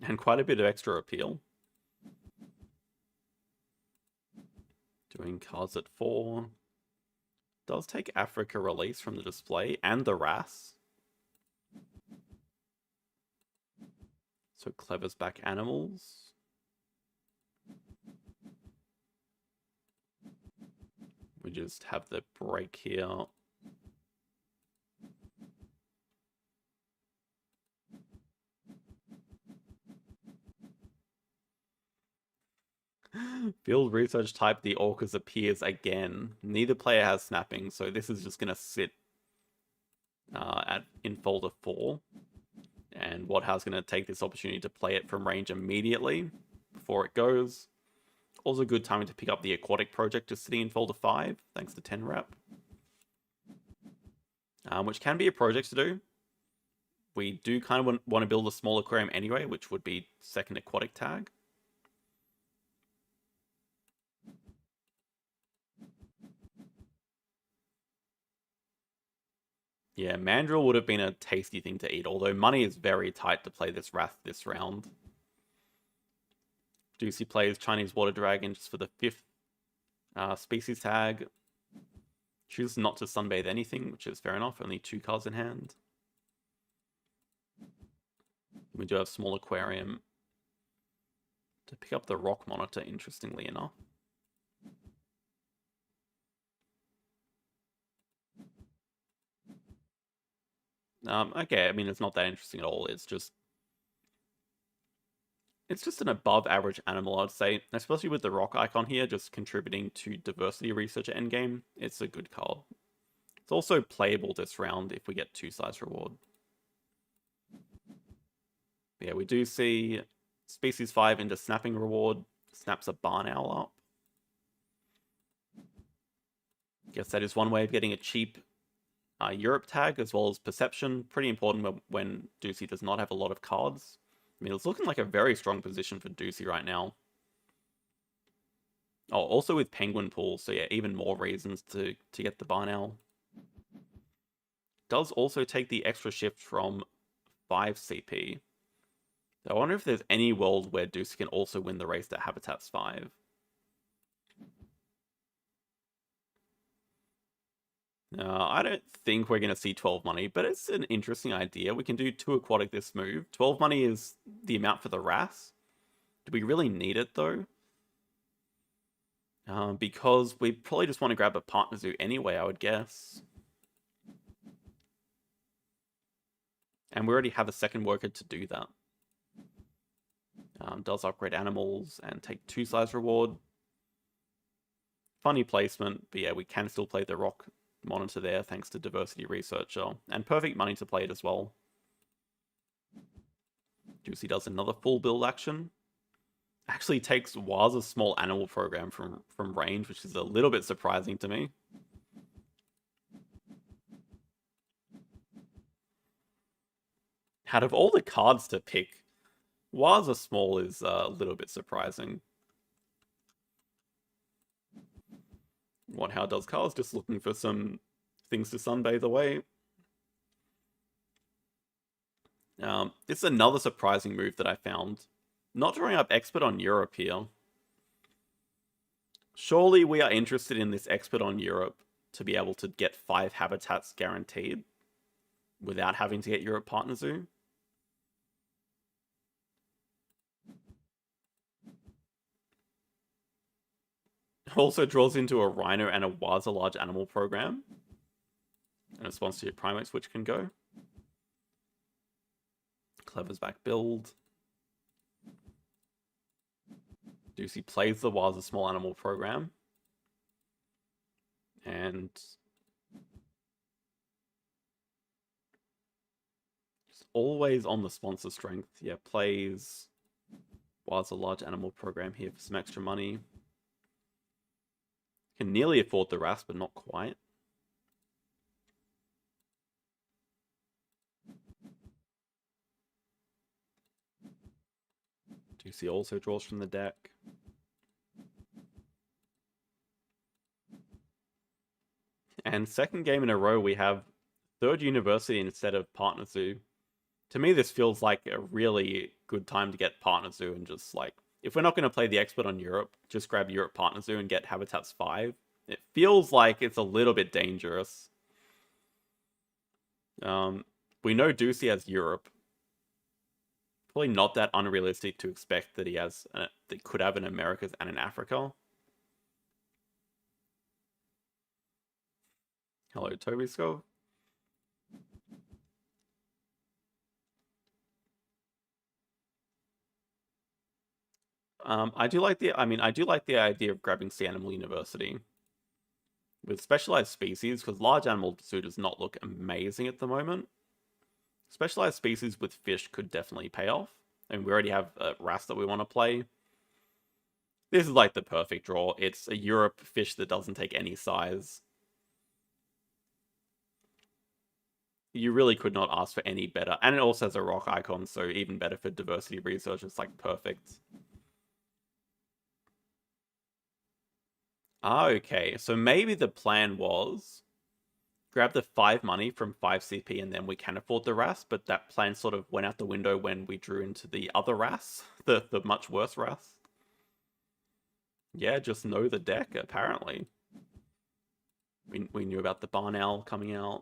And quite a bit of extra appeal. Doing cards at 4. Does take Africa release from the display and the wrasse. So Clever's back animals. We just have the break here. Field research type, the orcas appears again. Neither player has snapping, so this is just going to sit in folder 4. And What How's going to take this opportunity to play it from range immediately before it goes. Also good timing to pick up the aquatic project just sitting in folder 5, thanks to 10 rep. Which can be a project to do. We do kind of want to build a small aquarium anyway, which would be second aquatic tag. Yeah, Mandrill would have been a tasty thing to eat, although money is very tight to play this wrasse this round. Ducey plays Chinese Water Dragon just for the 5th species tag. Chooses not to sunbathe anything, which is fair enough. Only 2 cards in hand. We do have small aquarium to pick up the rock monitor, interestingly enough. Okay, I mean, it's not that interesting at all. It's just an above average animal, I'd say. Especially with the rock icon here, just contributing to diversity research endgame. It's a good card. It's also playable this round if we get 2 size reward. But yeah, we do see species 5 into snapping reward. Snaps a barn owl up. Guess that is one way of getting a cheap Europe tag, as well as perception. Pretty important when Ducey does not have a lot of cards. I mean, it's looking like a very strong position for Ducey right now. Oh, also with Penguin Pool, so yeah, even more reasons to get the barn owl. Does also take the extra shift from 5 CP. So I wonder if there's any world where Ducey can also win the race to Habitats 5. I don't think we're going to see 12 money, but it's an interesting idea. We can do 2 aquatic this move. 12 money is the amount for the wrasse. Do we really need it though? Because we probably just want to grab a partner zoo anyway, I would guess. And we already have a second worker to do that. Does upgrade animals and take 2 size reward. Funny placement, but yeah, we can still play the rock monitor there thanks to diversity researcher. And perfect money to play it as well. Juicy does another full build action. Actually takes Waza's small animal program from range, which is a little bit surprising to me. Out of all the cards to pick, Waza small is a little bit surprising. What how does Carl's just looking for some things to sunbathe away. This is another surprising move that I found. Not drawing up expert on Europe here. Surely we are interested in this expert on Europe to be able to get 5 habitats guaranteed without having to get Europe Partner Zoo. Also draws into a Rhino and a Waza large animal program. And a sponsorship primates which can go. Clever's back build. Deucey plays the Waza small animal program. And just always on the sponsor strength. Yeah, plays Waza large animal program here for some extra money. Can nearly afford the RAS, but not quite. Deucey also draws from the deck. And second game in a row, we have third university instead of Partner Zoo. To me, this feels like a really good time to get Partner Zoo and just like, if we're not going to play the expert on Europe, just grab Europe Partner Zoo and get Habitats 5. It feels like it's a little bit dangerous. We know Deucey has Europe. Probably not that unrealistic to expect that he has, that could have an Americas and an Africa. Hello, Toby Scove. I do like the idea of grabbing Sea Animal University with specialized species, because large animal zoo does not look amazing at the moment. Specialized species with fish could definitely pay off. And we already have a RAS that we want to play. This is like the perfect draw. It's a Europe fish that doesn't take any size. You really could not ask for any better. And it also has a rock icon, so even better for diversity research. It's like perfect. Okay, so maybe the plan was grab the 5 money from 5 CP and then we can afford the RAS, but that plan sort of went out the window when we drew into the other RAS, the much worse RAS. Yeah, just know the deck, apparently. We knew about the Barn Owl coming out.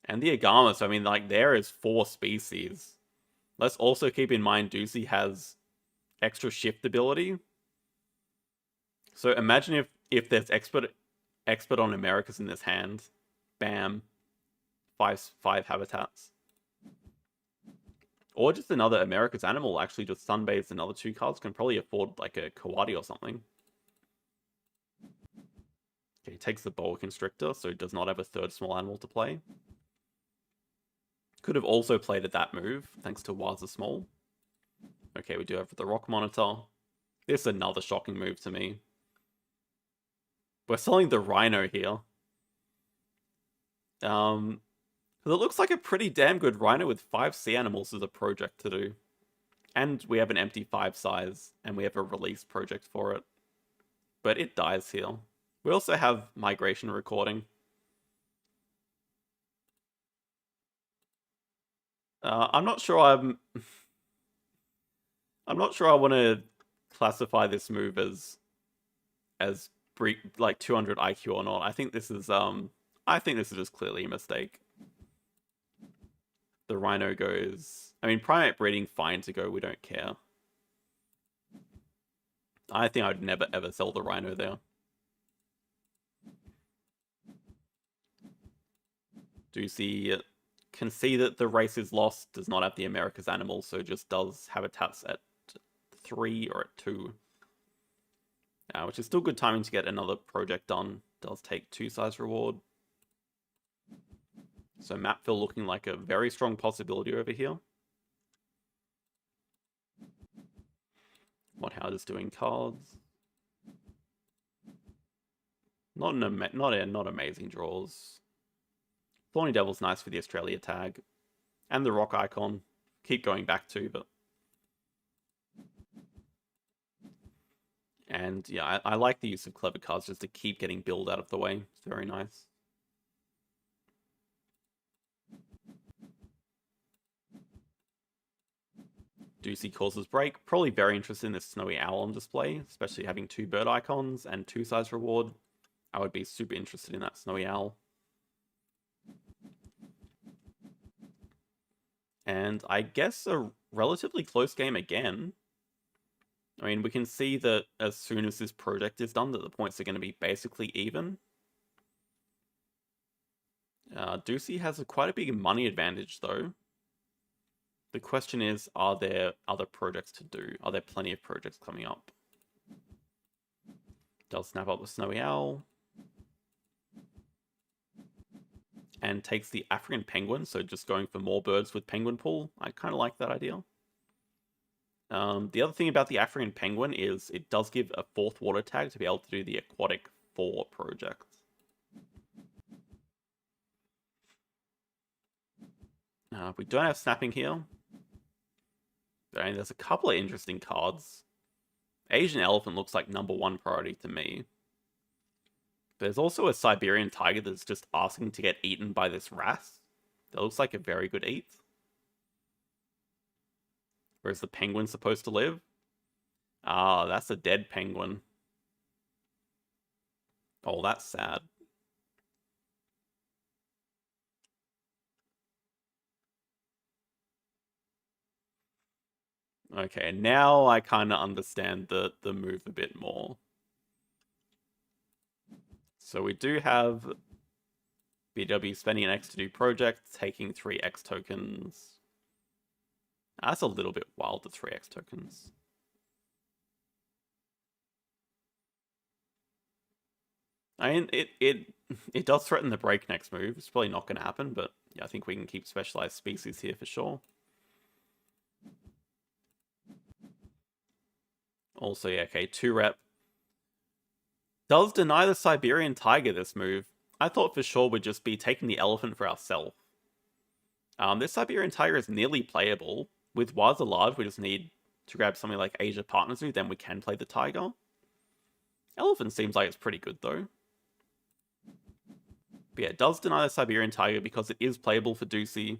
And the Agamas, I mean, like, there is 4 species. Let's also keep in mind Deucey has extra shift ability. So imagine if there's expert on Americas in this hand. Bam. 5 habitats. Or just another Americas animal, actually just sunbathes another 2 cards. Can probably afford like a Kawadi or something. Okay, he takes the Boa Constrictor, so he does not have a 3rd small animal to play. Could have also played at that move, thanks to Waza Small. Okay, we do have the Rock Monitor. This is another shocking move to me. We're selling the Rhino here. Because it looks like a pretty damn good Rhino with 5 sea animals as a project to do. And we have an empty 5 size, and we have a release project for it. But it dies here. We also have Migration Recording. I'm not sure I'm not sure I want to classify this move as like 200 IQ or not. I think this is just clearly a mistake. The Rhino goes, I mean, primate breeding, fine to go, we don't care. I think I'd never ever sell the Rhino there. Ducey can see that the race is lost, does not have the America's Animal, so just does habitats at 3 or at 2. Which is still good timing to get another project done. Does take 2 size reward. So Mapville looking like a very strong possibility over here. What Howard is doing cards. Not amazing draws. Thorny Devil's nice for the Australia tag. And the Rock Icon. Keep going back to, but... And yeah, I like the use of clever cards just to keep getting build out of the way. It's very nice. Ducey causes break. Probably very interested in this Snowy Owl on display, especially having 2 bird icons and 2 size reward. I would be super interested in that Snowy Owl. And I guess a relatively close game again. I mean, we can see that as soon as this project is done, that the points are going to be basically even. Ducey has quite a big money advantage, though. The question is, are there other projects to do? Are there plenty of projects coming up? Does snap up the Snowy Owl. And takes the African Penguin, so just going for more birds with Penguin Pool. I kind of like that idea. The other thing about the African Penguin is it does give a 4th water tag to be able to do the Aquatic 4 project. We don't have snapping here. But there's a couple of interesting cards. Asian Elephant looks like #1 priority to me. There's also a Siberian Tiger that's just asking to get eaten by this wrasse. That looks like a very good eat. Where's the penguin supposed to live? Ah, that's a dead penguin. Oh, that's sad. Okay, now I kind of understand the move a bit more. So we do have BW spending an X to do projects, taking 3 X tokens. That's a little bit wild, the 3 X tokens. I mean, it does threaten the break next move. It's probably not going to happen, but yeah, I think we can keep specialized species here for sure. Also, yeah, okay, 2 rep. Does deny the Siberian Tiger this move. I thought for sure we'd just be taking the elephant for ourselves. This Siberian Tiger is nearly playable. With Wild's Large, we just need to grab something like Asia Partners Zoo, then we can play the Tiger. Elephant seems like it's pretty good, though. But yeah, it does deny the Siberian Tiger because it is playable for Ducey,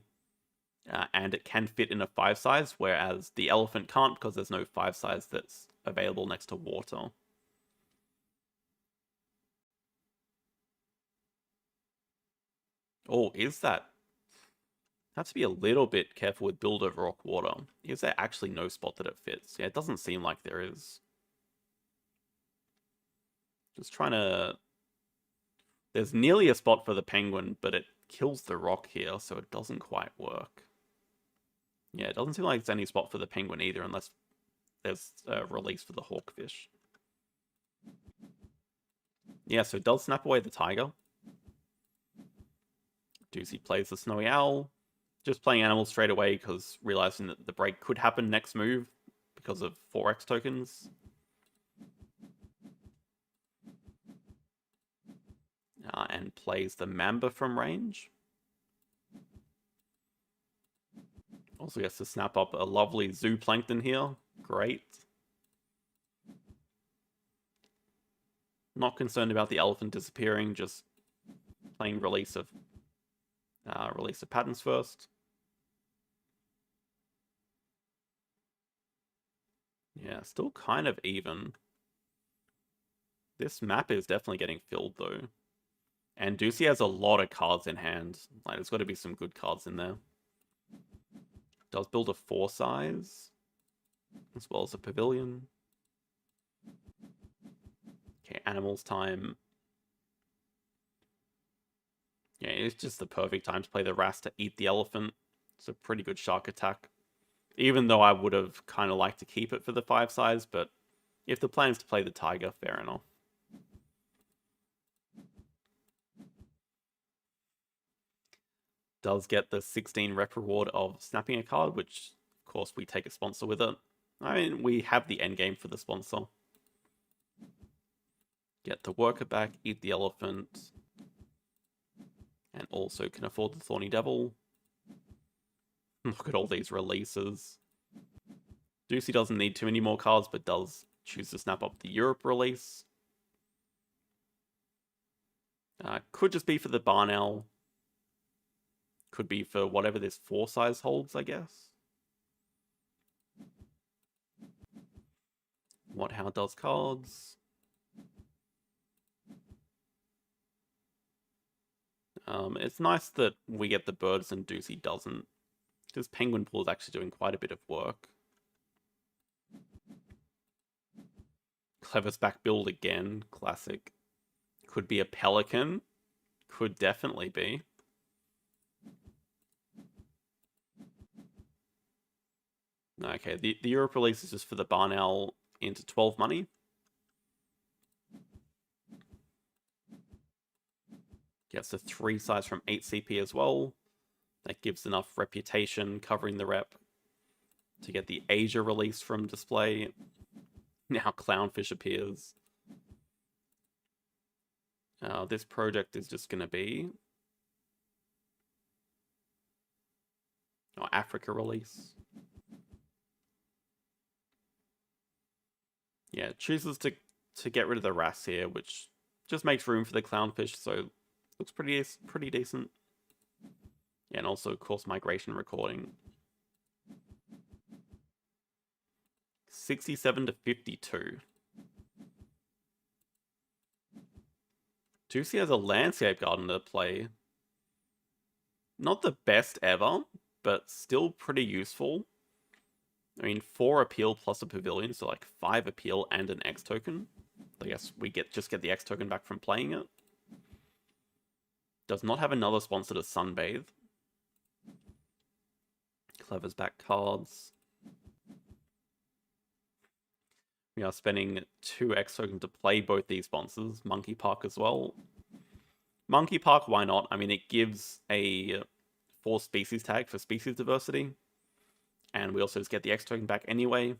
and it can fit in a 5 size, whereas the elephant can't because there's no 5 size that's available next to water. Oh, is that? Have to be a little bit careful with build over rock water. Is there actually no spot that it fits? Yeah, it doesn't seem like there is. Just trying to... There's nearly a spot for the penguin, but it kills the rock here, so it doesn't quite work. Yeah, it doesn't seem like there's any spot for the penguin either, unless there's a release for the hawkfish. Yeah, so it does snap away the tiger. Ducey plays the Snowy Owl. Just playing animals straight away because realizing that the break could happen next move because of 4x tokens. And plays the Mamba from range. Also gets to snap up a lovely zooplankton here. Great. Not concerned about the elephant disappearing, just playing release of patterns first. Yeah, still kind of even. This map is definitely getting filled though. And Ducey has a lot of cards in hand. Like, there's got to be some good cards in there. Does build a 4 size, as well as a pavilion. Okay, animals time. Yeah, it's just the perfect time to play the Ras to eat the elephant. It's a pretty good shark attack. Even though I would have kind of liked to keep it for the 5 size, but if the plan is to play the tiger, fair enough. Does get the 16 rep reward of snapping a card, which, of course, we take a sponsor with it. I mean, we have the end game for the sponsor. Get the worker back, eat the elephant, and also can afford the Thorny Devil. Look at all these releases. Ducey doesn't need too many more cards, but does choose to snap up the Europe release. Could just be for the Barn Owl. Could be for whatever this 4 size holds, I guess. What How does cards. It's nice that we get the birds and Ducey doesn't, because Penguin Pool is actually doing quite a bit of work. Clever's back build again, classic. Could be a Pelican. Could definitely be. Okay, the Europe release is just for the Barn Owl into 12 money. Gets a 3 size from 8 CP as well. That gives enough reputation covering the rep to get the Asia release from display. Now Clownfish appears. This project is just going to be Africa release. Yeah, chooses to get rid of the Ras here, which just makes room for the Clownfish, so looks pretty decent. Yeah, and also, of course, migration recording. 67 to 52. Ducey has a landscape garden to play. Not the best ever, but still pretty useful. I mean, 4 appeal plus a pavilion, so like 5 appeal and an X token. I guess we just get the X token back from playing it. Does not have another sponsor to sunbathe. Clever's back cards. We are spending 2 X tokens to play both these sponsors. Monkey Park as well. Monkey Park, why not? I mean, it gives a 4 species tag for species diversity. And we also just get the X token back anyway.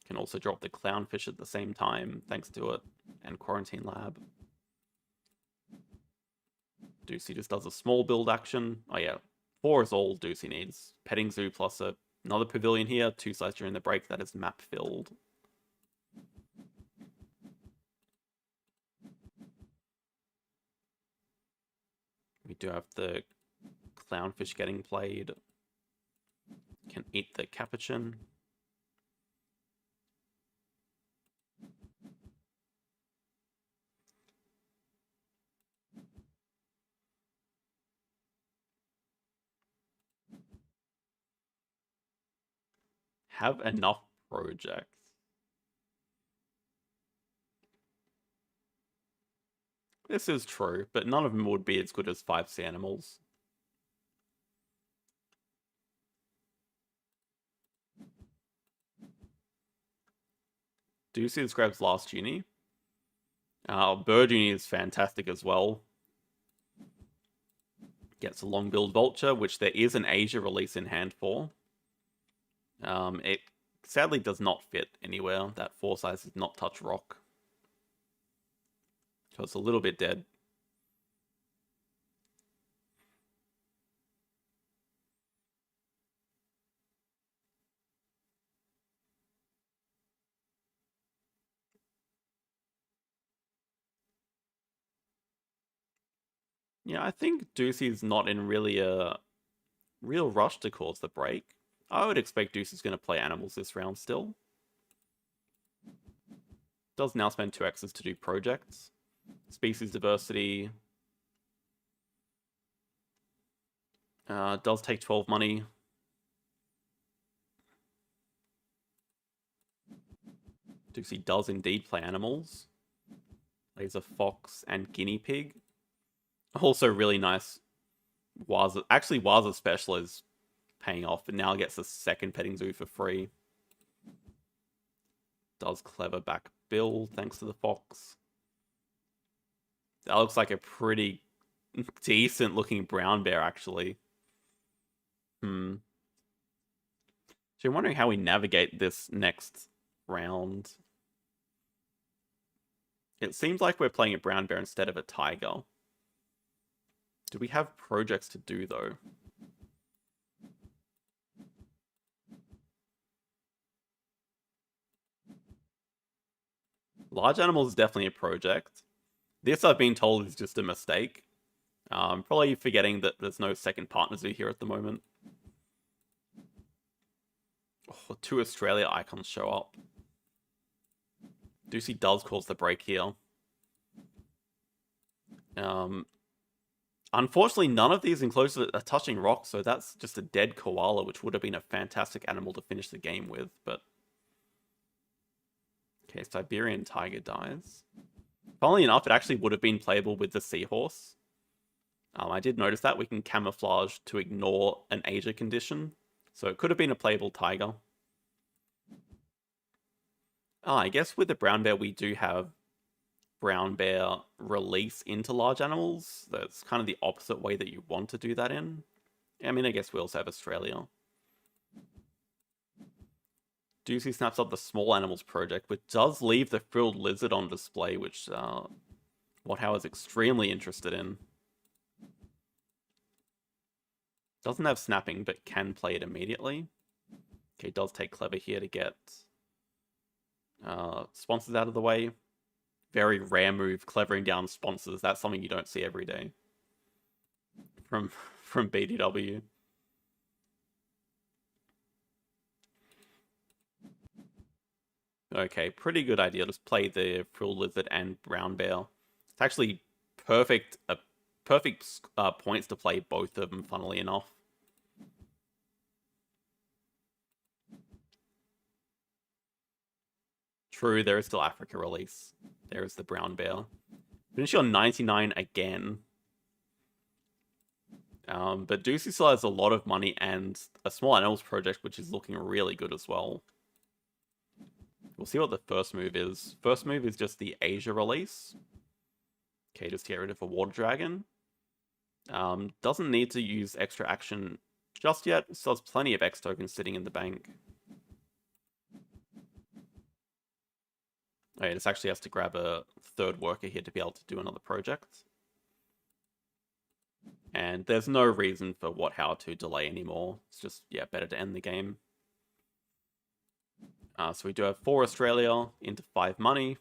Can also drop the Clownfish at the same time, thanks to it. And Quarantine Lab. Ducey just does a small build action. Oh yeah, 4 is all Ducey needs. Petting Zoo plus another pavilion here, 2 sides during the break, that is map filled. We do have the Clownfish getting played. Can eat the Capuchin. Have enough projects. This is true, but none of them would be as good as 5C animals. Ducey grabs last uni. Bird uni is fantastic as well. Gets a long build vulture, which there is an Asia release in hand for. It sadly does not fit anywhere. That 4 size does not touch rock. So it's a little bit dead. Yeah, I think Ducey's not in really a real rush to cause the break. I would expect Ducey's going to play animals this round still. Does now spend 2 X's to do projects. Species diversity. Does take 12 money. Duxie does indeed play animals. Plays a fox and guinea pig. Also really nice. Actually, Waza special is paying off, but now gets a second petting zoo for free. Does clever back Bill thanks to the fox. That looks like a pretty decent looking brown bear, actually. So I'm wondering how we navigate this next round. It seems like we're playing a brown bear instead of a tiger. Do we have projects to do, though? Large animals is definitely a project. This, I've been told, is just a mistake. Probably forgetting that there's no second partner zoo here at the moment. Oh, 2 Australia icons show up. Ducey does cause the break here. Unfortunately, none of these enclosures are touching rocks, so that's just a dead koala, which would have been a fantastic animal to finish the game with, but... Okay, Siberian tiger dies. Funnily enough, it actually would have been playable with the seahorse. I did notice that. We can camouflage to ignore an Asia condition, so it could have been a playable tiger. I guess with the brown bear, we do have brown bear release into large animals. That's kind of the opposite way that you want to do that in. I mean, I guess we also have Australia. Ducey snaps up the small animals project, which does leave the frilled lizard on display, which Whathow is extremely interested in. Doesn't have snapping, but can play it immediately. Okay, does take clever here to get sponsors out of the way. Very rare move, clevering down sponsors. That's something you don't see every day from BDW. Okay, pretty good idea. Just play the frilled lizard and brown bear. It's actually perfect points to play both of them, funnily enough. True, there is still Africa release. There is the brown bear. Finish on 99 again. But Ducey still has a lot of money and a small animals project, which is looking really good as well. We'll see what the first move is. First move is just the Asia release. Okay, just get rid of a water dragon. Doesn't need to use extra action just yet. Still has plenty of X tokens sitting in the bank. Okay, this actually has to grab a third worker here to be able to do another project. And there's no reason for Whathow to delay anymore. It's just, yeah, better to end the game. So we do have 4 Australia into 5 money.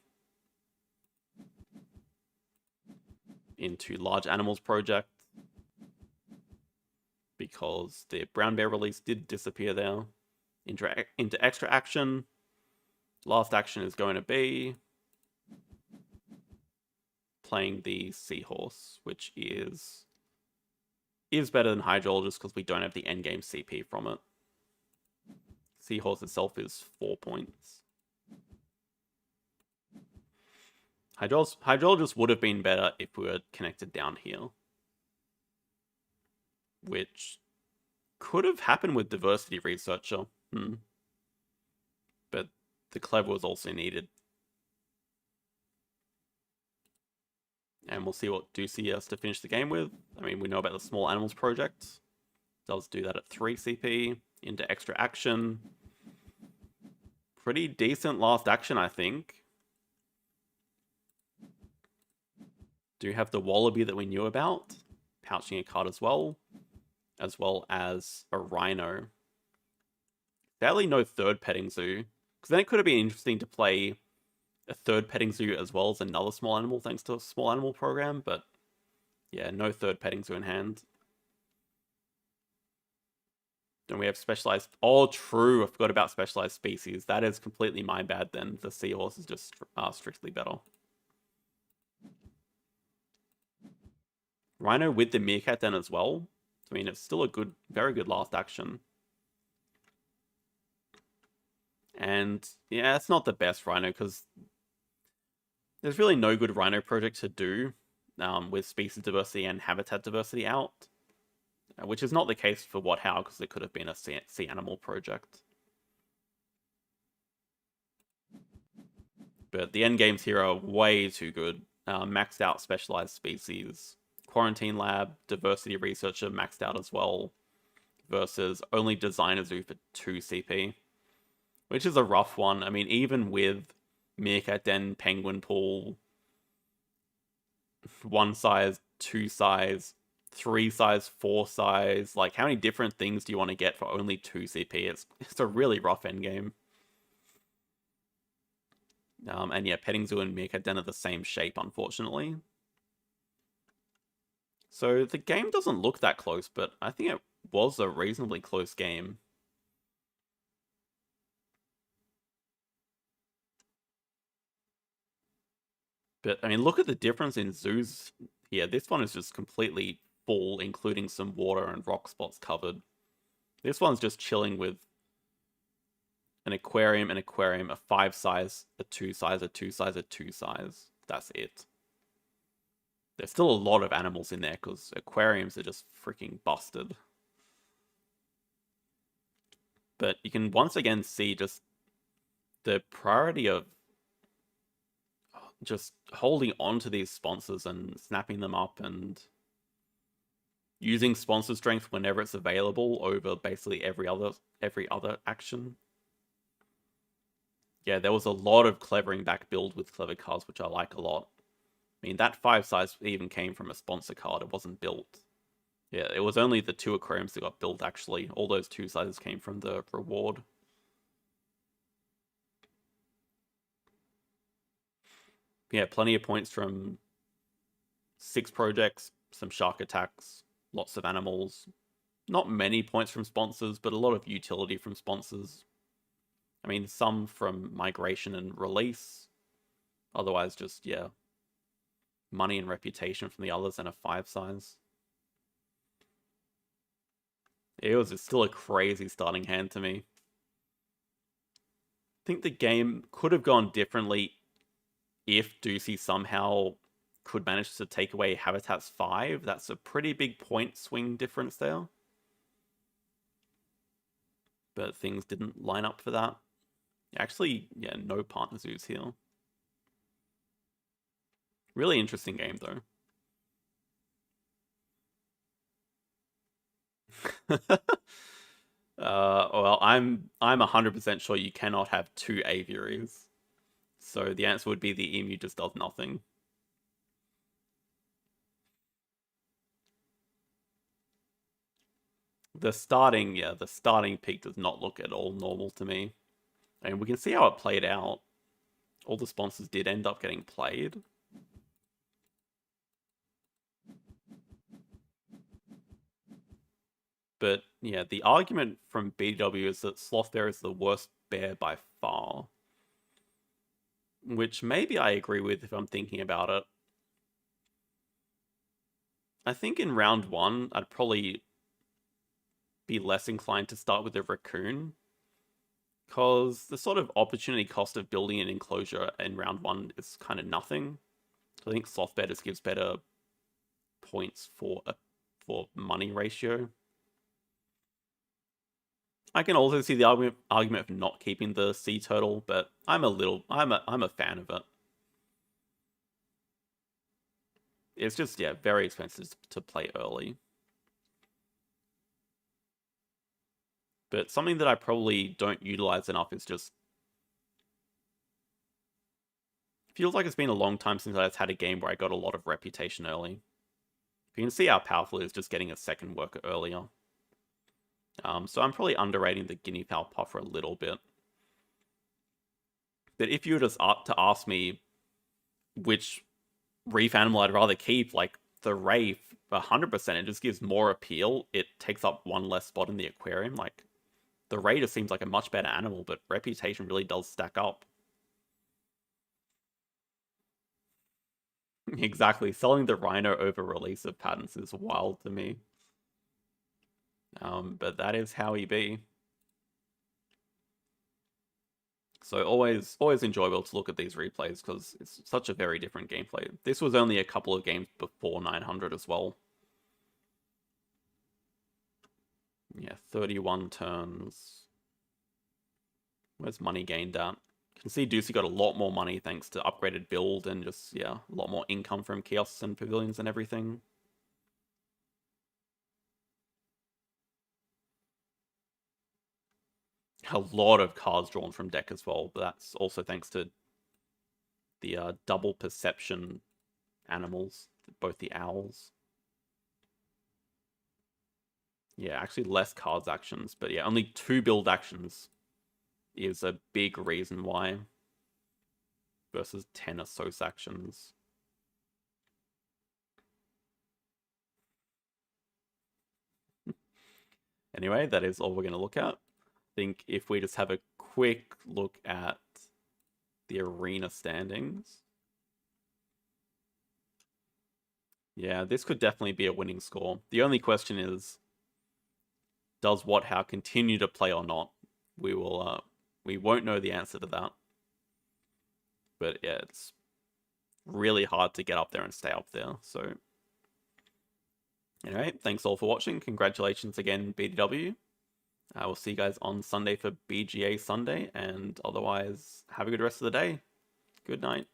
Into large animals project. Because the brown bear release did disappear there. Into extra action. Last action is going to be playing the seahorse, which is better than hydrologist because we don't have the endgame CP from it. Seahorse itself is 4 points. Hydrologist would have been better if we were connected down here, which could have happened with diversity researcher. But the clever was also needed. And we'll see what Ducey has to finish the game with. I mean, we know about the small animals project. Does do that at 3 CP. Into extra action. Pretty decent last action, I think. Do have the wallaby that we knew about. Pouching a card as well as a rhino. Sadly, no third petting zoo. Because then it could have been interesting to play a third petting zoo as well as another small animal thanks to a small animal program, but yeah, no third petting zoo in hand. Then we have specialized... Oh, true, I forgot about specialized species. That is completely my bad then. The seahorse is just strictly better. Rhino with the meerkat then as well. I mean, it's still a very good last action. And yeah, it's not the best rhino because there's really no good rhino project to do with species diversity and habitat diversity out, which is not the case for What How because it could have been a sea animal project. But the end games here are way too good. Maxed out specialized species, quarantine lab, diversity researcher maxed out as well, versus only designer zoo for 2 CP, which is a rough one. I mean, even with meerkat den, penguin pool, 1 size, 2 size, 3 size, 4 size, like how many different things do you want to get for only 2 CP? It's a really rough end game. And yeah, petting zoo and meerkat den are the same shape, unfortunately. So the game doesn't look that close, but I think it was a reasonably close game. But I mean, look at the difference in zoos here. This one is just completely full, including some water and rock spots covered. This one's just chilling with an aquarium, a 5 size, a 2 size, a 2 size, a 2 size. That's it. There's still a lot of animals in there because aquariums are just freaking busted. But you can once again see just the priority of just holding on to these sponsors and snapping them up and using sponsor strength whenever it's available over basically every other action. Yeah, there was a lot of clevering back build with clever cards, which I like a lot. I mean, that 5 size even came from a sponsor card. It wasn't built. Yeah, it was only the 2 aquariums that got built, actually. All those 2 sizes came from the reward. Yeah, plenty of points from 6 projects, some shark attacks, lots of animals. Not many points from sponsors, but a lot of utility from sponsors. I mean, some from migration and release. Otherwise, just, yeah, money and reputation from the others and a 5 size. It was still a crazy starting hand to me. I think the game could have gone differently if Ducey somehow could manage to take away Habitats 5. That's a pretty big point swing difference there. But things didn't line up for that. Actually, yeah, no partner zoos here. Really interesting game, though. Well, I'm 100% sure you cannot have 2 aviaries. So the answer would be the emu just does nothing. The starting peak does not look at all normal to me. And we can see how it played out. All the sponsors did end up getting played. But yeah, the argument from BW is that Sloth Bear is the worst bear by far. Which maybe I agree with if I'm thinking about it. I think in round 1, I'd probably be less inclined to start with a raccoon. Because the sort of opportunity cost of building an enclosure in round 1 is kind of nothing. So I think Sloth Bear just gives better points for money ratio. I can also see the argument of not keeping the sea turtle, but I'm a fan of it. It's just, yeah, very expensive to play early. But something that I probably don't utilize enough is just feels like it's been a long time since I've had a game where I got a lot of reputation early. You can see how powerful it is just getting a second worker earlier. So I'm probably underrating the guinea fowl puffer a little bit. But if you were just to ask me which reef animal I'd rather keep, like the Wraith, 100%, it just gives more appeal. It takes up 1 less spot in the aquarium. Like, the Raider seems like a much better animal, but reputation really does stack up. Exactly. Selling the Rhino over release of patents is wild to me. But that is how he be. So always enjoyable to look at these replays because it's such a very different gameplay. This was only a couple of games before 900 as well. Yeah, 31 turns. Where's money gained at? You can see Deucey got a lot more money thanks to upgraded build and just, yeah, a lot more income from kiosks and pavilions and everything. A lot of cards drawn from deck as well, but that's also thanks to the double perception animals, both the owls. Yeah, actually less cards actions, but yeah, only 2 build actions is a big reason why versus 10 assoc actions. Anyway, that is all we're going to look at. I think if we just have a quick look at the arena standings. Yeah, this could definitely be a winning score. The only question is, does What How continue to play or not? We won't know the answer to that. But yeah, it's really hard to get up there and stay up there. So anyway, thanks all for watching. Congratulations again, BDW. I will see you guys on Sunday for BGA Sunday, and otherwise, have a good rest of the day. Good night.